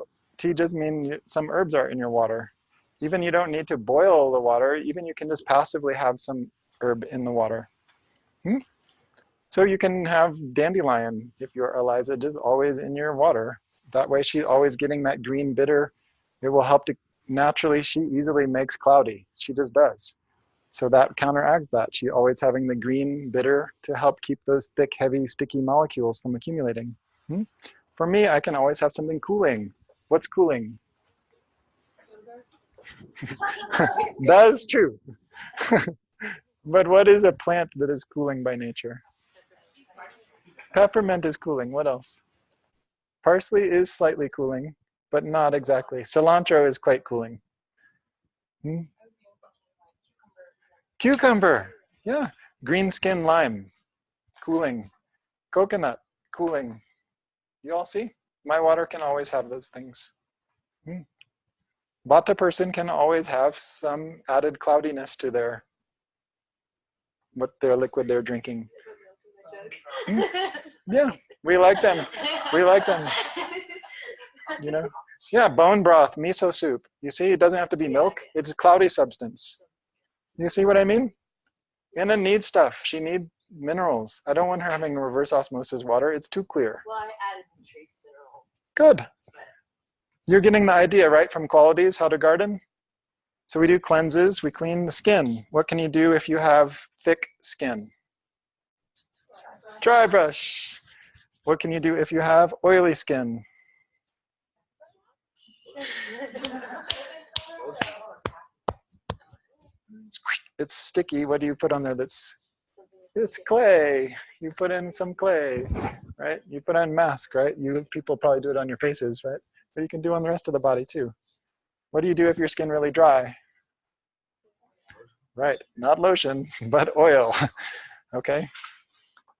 just means some herbs are in your water. Even you don't need to boil the water, even you can just passively have some herb in the water. So you can have dandelion, if you're Eliza, just always in your water. That way she's always getting that green bitter. It will help to, naturally she easily makes cloudy. She just does. So that counteracts that. She always having the green bitter to help keep those thick, heavy, sticky molecules from accumulating. For me, I can always have something cooling. What's cooling? That's true. But what is a plant that is cooling by nature? Peppermint is cooling. What else? Parsley is slightly cooling, but not exactly. Cilantro is quite cooling. Cucumber. Yeah. Green skin lime. Cooling. Coconut. Cooling. You all see? My water can always have those things. Vata person can always have some added cloudiness to their liquid they're drinking. Yeah, we like them. We like them. You know? Yeah, bone broth, miso soup. You see, it doesn't have to be milk. It's a cloudy substance. You see what I mean? Anna needs stuff. She needs minerals. I don't want her having reverse osmosis water. It's too clear. Well, I added trace mineral. Good. You're getting the idea, right, from qualities, how to garden? So we do cleanses. We clean the skin. What can you do if you have thick skin? Dry brush. What can you do if you have oily skin? It's sticky. What do you put on there it's clay. You put in some clay, right? You put on mask, right? People probably do it on your faces, right? But you can do on the rest of the body too. What do you do if your skin really dry? Right, not lotion, but oil, okay?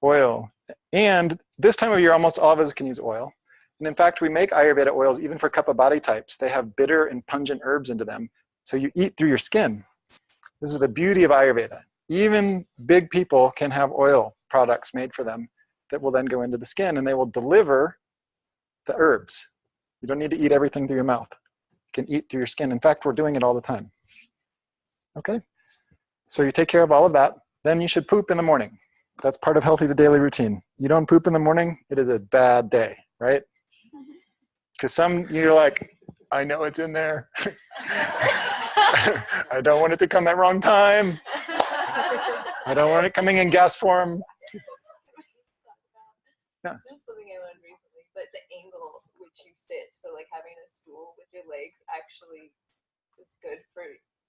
Oil. And this time of year, almost all of us can use oil. And in fact, we make Ayurveda oils even for kapha body types. They have bitter and pungent herbs into them. So you eat through your skin. This is the beauty of Ayurveda. Even big people can have oil products made for them that will then go into the skin and they will deliver the herbs. You don't need to eat everything through your mouth. You can eat through your skin. In fact, we're doing it all the time. Okay? So you take care of all of that. Then you should poop in the morning. That's part of healthy the daily routine. You don't poop in the morning, it is a bad day, right? Because you're like, I know it's in there. I don't want it to come at wrong time. I don't want it coming in gas form. Yeah. This is something I learned recently, but the angle which you sit, so like having a stool with your legs actually is good for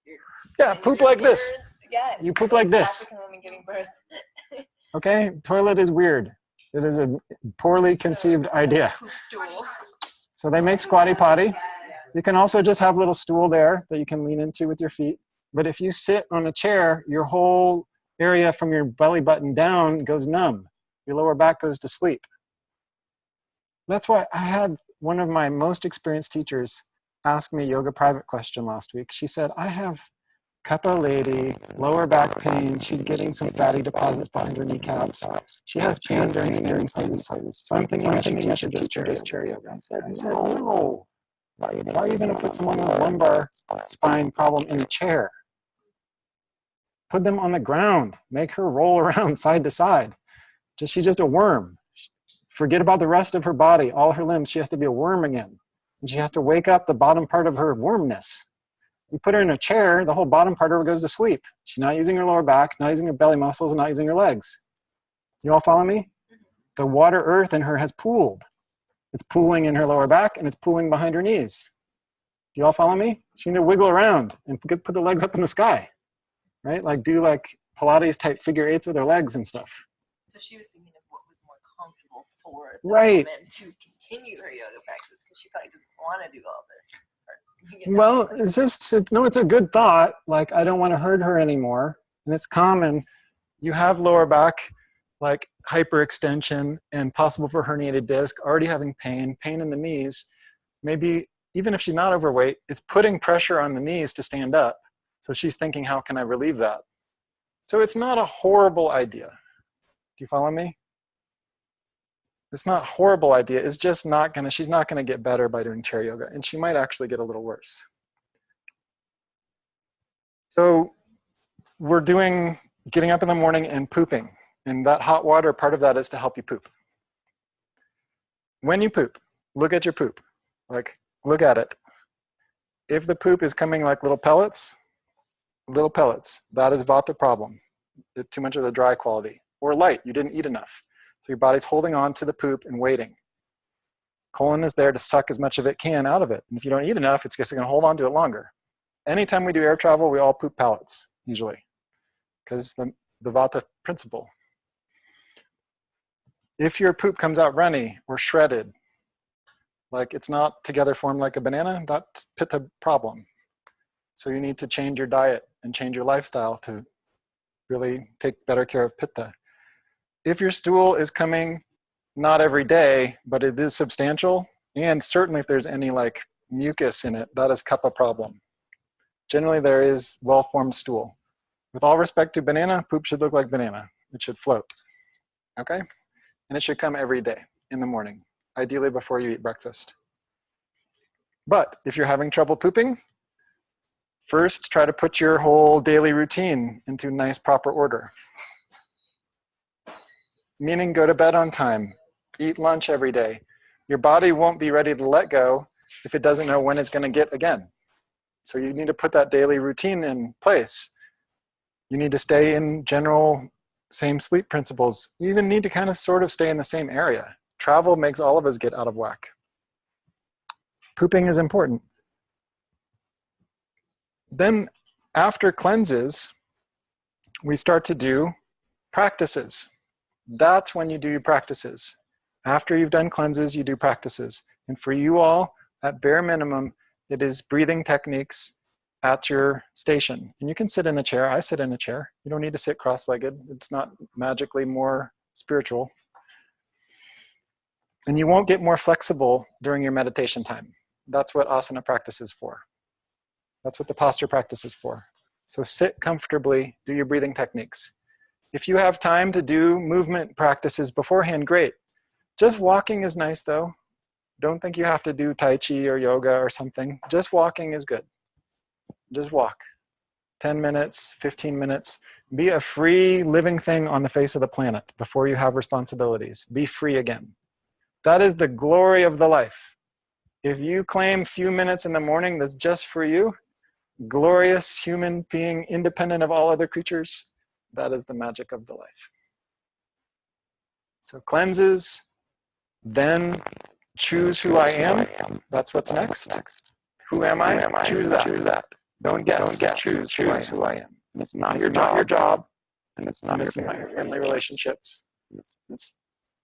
your. Yeah, and poop your like this. innards. Yeah, You it's poop like this. African women giving birth. Okay, toilet is weird. It is a poorly conceived idea. Poop stool. So they make squatty potty. You can also just have a little stool there that you can lean into with your feet. But if you sit on a chair, your whole area from your belly button down goes numb. Your lower back goes to sleep. That's why I had one of my most experienced teachers ask me a yoga private question last week. She said, I have Kappa lady, lower back pain. She's getting some fatty deposits behind her kneecaps. She has pain during standing stance. So I'm thinking I should just chair yoga. I said, no. Why are you going to put someone with lumbar spine problem in a chair? Put them on the ground. Make her roll around side to side. She's just a worm. Forget about the rest of her body, all her limbs. She has to be a worm again. And she has to wake up the bottom part of her wormness. You put her in a chair, the whole bottom part of her goes to sleep. She's not using her lower back, not using her belly muscles, and not using her legs. You all follow me? The water earth in her has pooled. It's pooling in her lower back, and it's pooling behind her knees. Do you all follow me? She need to wiggle around and put the legs up in the sky, right? Like do like Pilates type figure eights with her legs and stuff. So she was thinking of what was more comfortable for the Right. woman to continue her yoga practice because she probably doesn't want to do all this. Well, it's a good thought. Like, I don't want to hurt her anymore. And it's common. You have lower back, like hyperextension and possible for herniated disc, already having pain in the knees. Maybe even if she's not overweight, it's putting pressure on the knees to stand up. So she's thinking, how can I relieve that? So it's not a horrible idea. Do you follow me? It's not a horrible idea. It's just she's not gonna get better by doing chair yoga, and she might actually get a little worse. So we're getting up in the morning and pooping, and that hot water, part of that is to help you poop. When you poop, look at your poop. Like, look at it. If the poop is coming like little pellets, that is Vata problem. Too much of the dry quality. Or light, you didn't eat enough. So your body's holding on to the poop and waiting. Colon is there to suck as much of it can out of it. And if you don't eat enough, it's just going to hold on to it longer. Anytime we do air travel, we all poop pellets, usually, because the Vata principle. If your poop comes out runny or shredded, like it's not together formed like a banana, that's Pitta problem. So you need to change your diet and change your lifestyle to really take better care of Pitta. If your stool is coming not every day, but it is substantial, and certainly if there's any like mucus in it, that is Kapha problem. Generally there is well-formed stool. With all respect to banana, poop should look like banana. It should float, okay? And it should come every day in the morning, ideally before you eat breakfast. But if you're having trouble pooping, first try to put your whole daily routine into nice proper order. Meaning go to bed on time, eat lunch every day. Your body won't be ready to let go if it doesn't know when it's going to get again. So you need to put that daily routine in place. You need to stay in general same sleep principles. You even need to kind of sort of stay in the same area. Travel makes all of us get out of whack. Pooping is important. Then after cleanses, we start to do practices. That's when you do your practices. After you've done cleanses, you do practices. And for you all, at bare minimum, it is breathing techniques at your station. And you can sit in a chair. I sit in a chair. You don't need to sit cross-legged. It's not magically more spiritual. And you won't get more flexible during your meditation time. That's what asana practice is for. That's what the posture practice is for. So sit comfortably, do your breathing techniques. If you have time to do movement practices beforehand, great. Just walking is nice though. Don't think you have to do Tai Chi or yoga or something. Just walking is good. Just walk. 10 minutes, 15 minutes. Be a free living thing on the face of the planet before you have responsibilities. Be free again. That is the glory of the life. If you claim few minutes in the morning that's just for you, glorious human being, independent of all other creatures, that is the magic of the life. So cleanses, then choose who I am. That's what's next. Who am I? Choose that. Don't guess. Choose who I am. And it's not your job. And it's not your family relationships. It's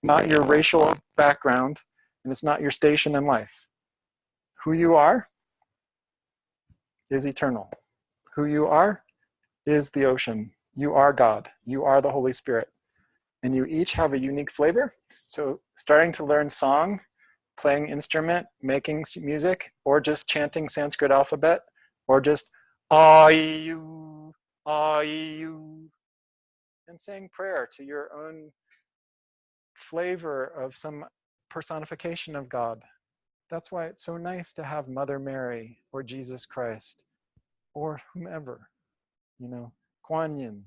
not your racial background. And it's not your station in life. Who you are is eternal. Who you are is the ocean. You are God. You are the Holy Spirit. And you each have a unique flavor. So starting to learn song, playing instrument, making music, or just chanting Sanskrit alphabet, or just Ayu, Ayu, and saying prayer to your own flavor of some personification of God. That's why it's so nice to have Mother Mary or Jesus Christ or whomever, Kuan Yin,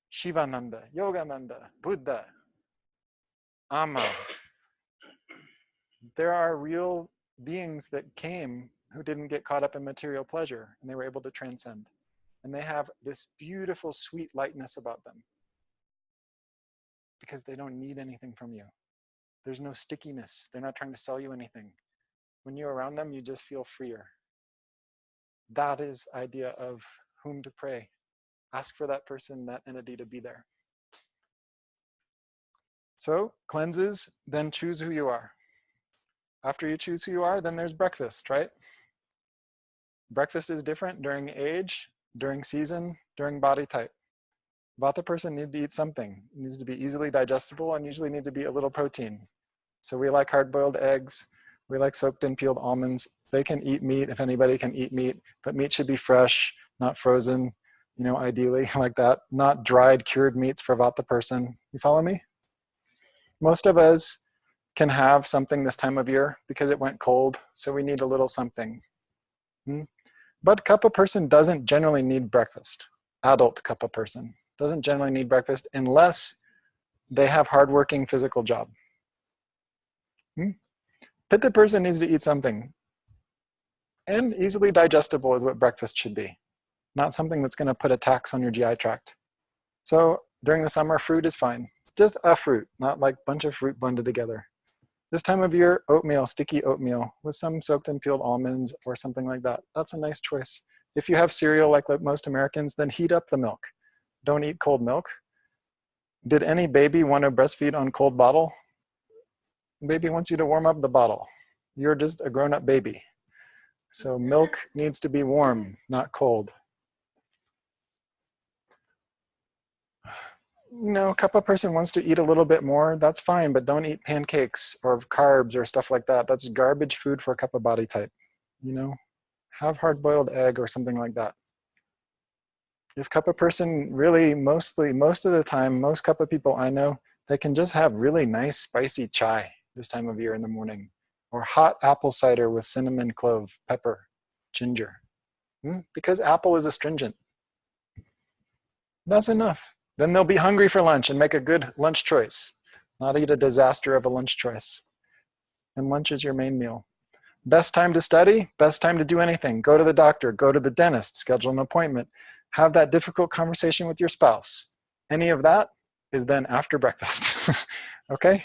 Shivananda, Yogananda, Buddha, Amma. There are real beings that came who didn't get caught up in material pleasure, and they were able to transcend. And they have this beautiful, sweet lightness about them because they don't need anything from you. There's no stickiness. They're not trying to sell you anything. When you're around them, you just feel freer. That is idea of whom to pray. Ask for that person, that entity to be there. So cleanses, then choose who you are. After you choose who you are, then there's breakfast, right? Breakfast is different during age, during season, during body type. Vata person needs to eat something. It needs to be easily digestible and usually needs to be a little protein. So we like hard-boiled eggs. We like soaked and peeled almonds. They can eat meat if anybody can eat meat, but meat should be fresh, not frozen, ideally like that. Not dried, cured meats for Vata person. You follow me? Most of us can have something this time of year because it went cold, so we need a little something. But Kapha person doesn't generally need breakfast. Adult Kapha person doesn't generally need breakfast unless they have hardworking physical job. Pitta person needs to eat something. And easily digestible is what breakfast should be. Not something that's going to put a tax on your GI tract. So during the summer, fruit is fine. Just a fruit, not like a bunch of fruit blended together. This time of year, oatmeal, sticky oatmeal with some soaked and peeled almonds or something like that. That's a nice choice. If you have cereal like most Americans, then heat up the milk. Don't eat cold milk. Did any baby want to breastfeed on cold bottle? Baby wants you to warm up the bottle. You're just a grown-up baby. So milk needs to be warm, not cold. Kapha person wants to eat a little bit more, that's fine, but don't eat pancakes or carbs or stuff like that. That's garbage food for a Kapha body type. Have hard-boiled egg or something like that. If Kapha person really most of the time, most Kapha people I know, they can just have really nice spicy chai this time of year in the morning, or hot apple cider with cinnamon, clove, pepper, ginger, because apple is astringent. That's enough. Then they'll be hungry for lunch and make a good lunch choice, not eat a disaster of a lunch choice. And lunch is your main meal. Best time to study, best time to do anything. Go to the doctor, go to the dentist, schedule an appointment, have that difficult conversation with your spouse. Any of that is then after breakfast, okay?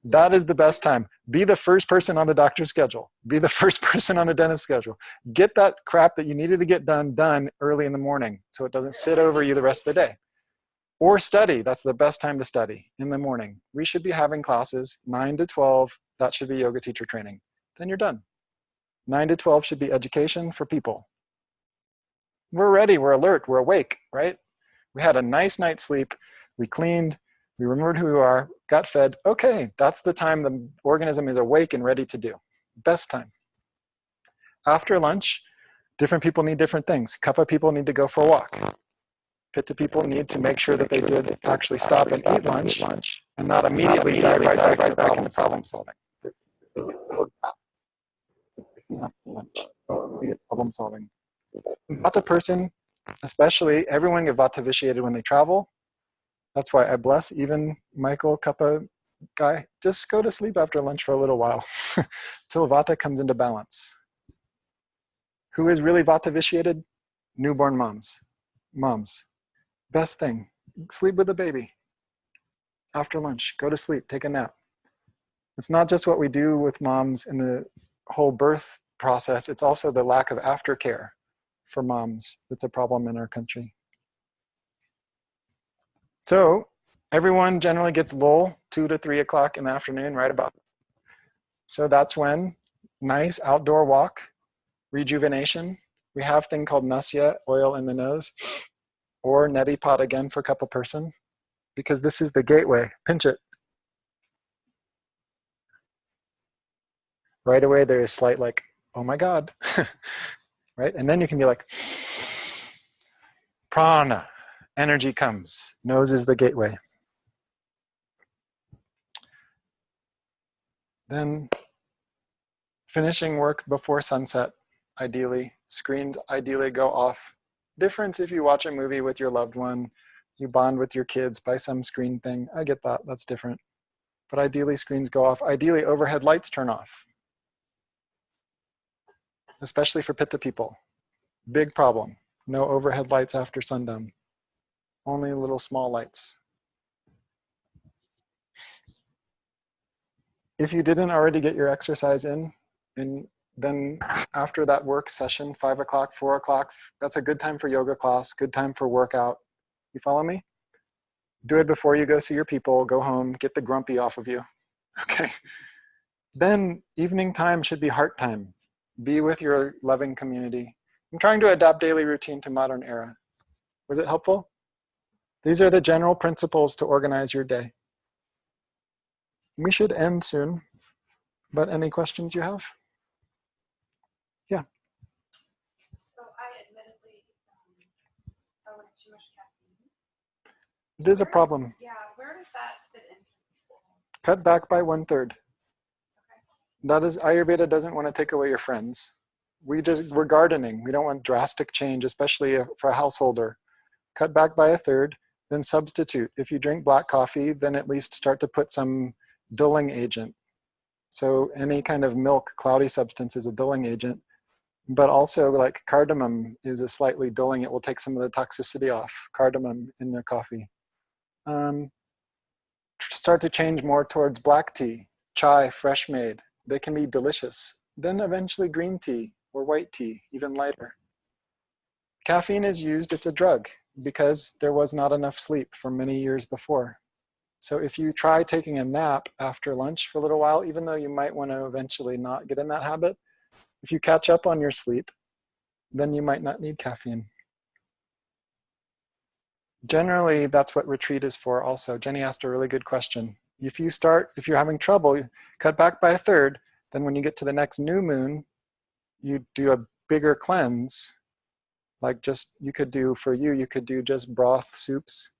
That is the best time. Be the first person on the doctor's schedule. Be the first person on the dentist's schedule. Get that crap that you needed to get done early in the morning so it doesn't sit over you the rest of the day. Or study. That's the best time to study, in the morning. We should be having classes 9 to 12. That should be yoga teacher training. Then you're done. 9 to 12 should be education for people. We're ready, we're alert, we're awake, right? We had a nice night's sleep, we cleaned, we remembered who we are, got fed. Okay, that's the time the organism is awake and ready to do. Best time. After lunch, different people need different things. Kapha people need to go for a walk. Pitta people need to make sure that they did actually stop and eat lunch and not immediately dive right back into problem solving. Problem solving. Vata person, especially, everyone get Vata vitiated when they travel. That's why I bless even Michael Kapha guy. Just go to sleep after lunch for a little while till Vata comes into balance. Who is really Vata vitiated? Newborn moms. Moms. Best thing, sleep with the baby. After lunch, go to sleep, take a nap. It's not just what we do with moms in the whole birth process, it's also the lack of aftercare for moms. It's a problem in our country. So everyone generally gets lull 2 to 3 o'clock in the afternoon, right about. So that's when nice outdoor walk, rejuvenation. We have a thing called nasya, oil in the nose, or neti pot again for couple person, because this is the gateway. Pinch it. Right away there is slight like, oh my God, right? And then you can be like, prana, energy comes. Nose is the gateway. Then finishing work before sunset, ideally. Screens ideally go off. Difference if you watch a movie with your loved one, you bond with your kids by some screen thing. I get that, that's different. But ideally screens go off. Ideally overhead lights turn off. Especially for Pitta people. Big problem. No overhead lights after sundown. Only little small lights. If you didn't already get your exercise in, and then after that work session, 5 o'clock, 4 o'clock, that's a good time for yoga class, good time for workout. You follow me? Do it before you go see your people, go home, get the grumpy off of you. Okay. Then evening time should be heart time. Be with your loving community. I'm trying to adapt daily routine to modern era. Was it helpful? These are the general principles to organize your day. We should end soon, but any questions you have? Yeah. So I admittedly I went too much caffeine. It is a problem. Yeah, where does that fit into this whole? Cut back by 1/3. Okay. That is, Ayurveda doesn't want to take away your friends. We're gardening. We don't want drastic change, especially for a householder. Cut back by 1/3, then substitute. If you drink black coffee, then at least start to put some dulling agent. So any kind of milk, cloudy substance is a dulling agent, but also like cardamom is a slightly dulling. It will take some of the toxicity off, cardamom in your coffee. Start to change more towards black tea, chai, fresh made. They can be delicious. Then eventually green tea or white tea, even lighter. Caffeine is used, it's a drug, because there was not enough sleep for many years before. So if you try taking a nap after lunch for a little while, even though you might want to eventually not get in that habit, if you catch up on your sleep, then you might not need caffeine. Generally, that's what retreat is for also. Jenny asked a really good question. If you're having trouble, you cut back by 1/3, then when you get to the next new moon, you do a bigger cleanse. Like you could do just broth soups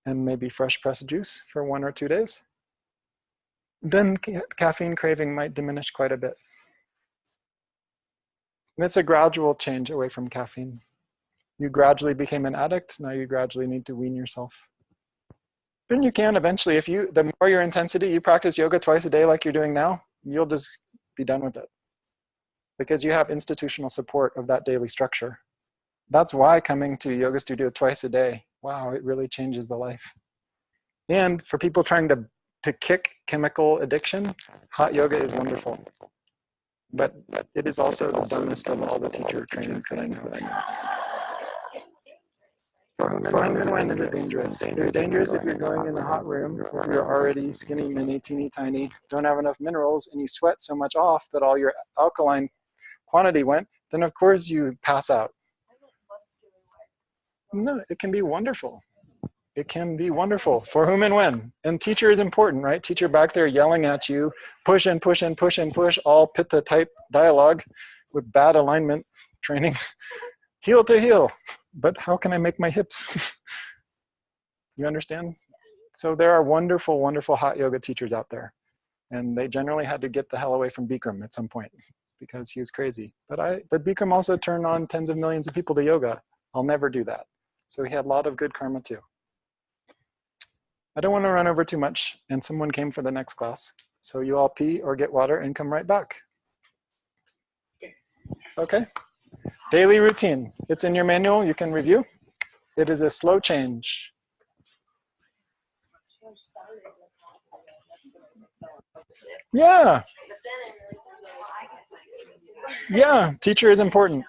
and maybe fresh pressed juice for 1 or 2 days. Then caffeine craving might diminish quite a bit. And it's a gradual change away from caffeine. You gradually became an addict, now you gradually need to wean yourself. Then you can eventually, the more your intensity, you practice yoga twice a day like you're doing now, you'll just be done with it. Because you have institutional support of that daily structure. That's why coming to yoga studio twice a day, wow, it really changes the life. And for people trying to kick chemical addiction, hot yoga is wonderful. But it is also the dumbest of all the teacher trainings that I know. For whom and when is it dangerous? It's dangerous if you're going in a hot room, if you're already skinny, mini, teeny tiny, don't have enough minerals, and you sweat so much off that all your alkaline quantity went, then of course you pass out. No, it can be wonderful. It can be wonderful for whom and when. And teacher is important, right? Teacher back there yelling at you, push and push and push and push, all pitta type dialogue with bad alignment training. Heel to heel, but how can I make my hips? You understand? So there are wonderful, wonderful hot yoga teachers out there. And they generally had to get the hell away from Bikram at some point because he was crazy. But Bikram also turned on tens of millions of people to yoga. I'll never do that. So he had a lot of good karma too. I don't want to run over too much, and someone came for the next class. So you all pee or get water and come right back. Okay? Daily routine. It's in your manual. You can review. It is a slow change. Yeah. Yeah, teacher is important.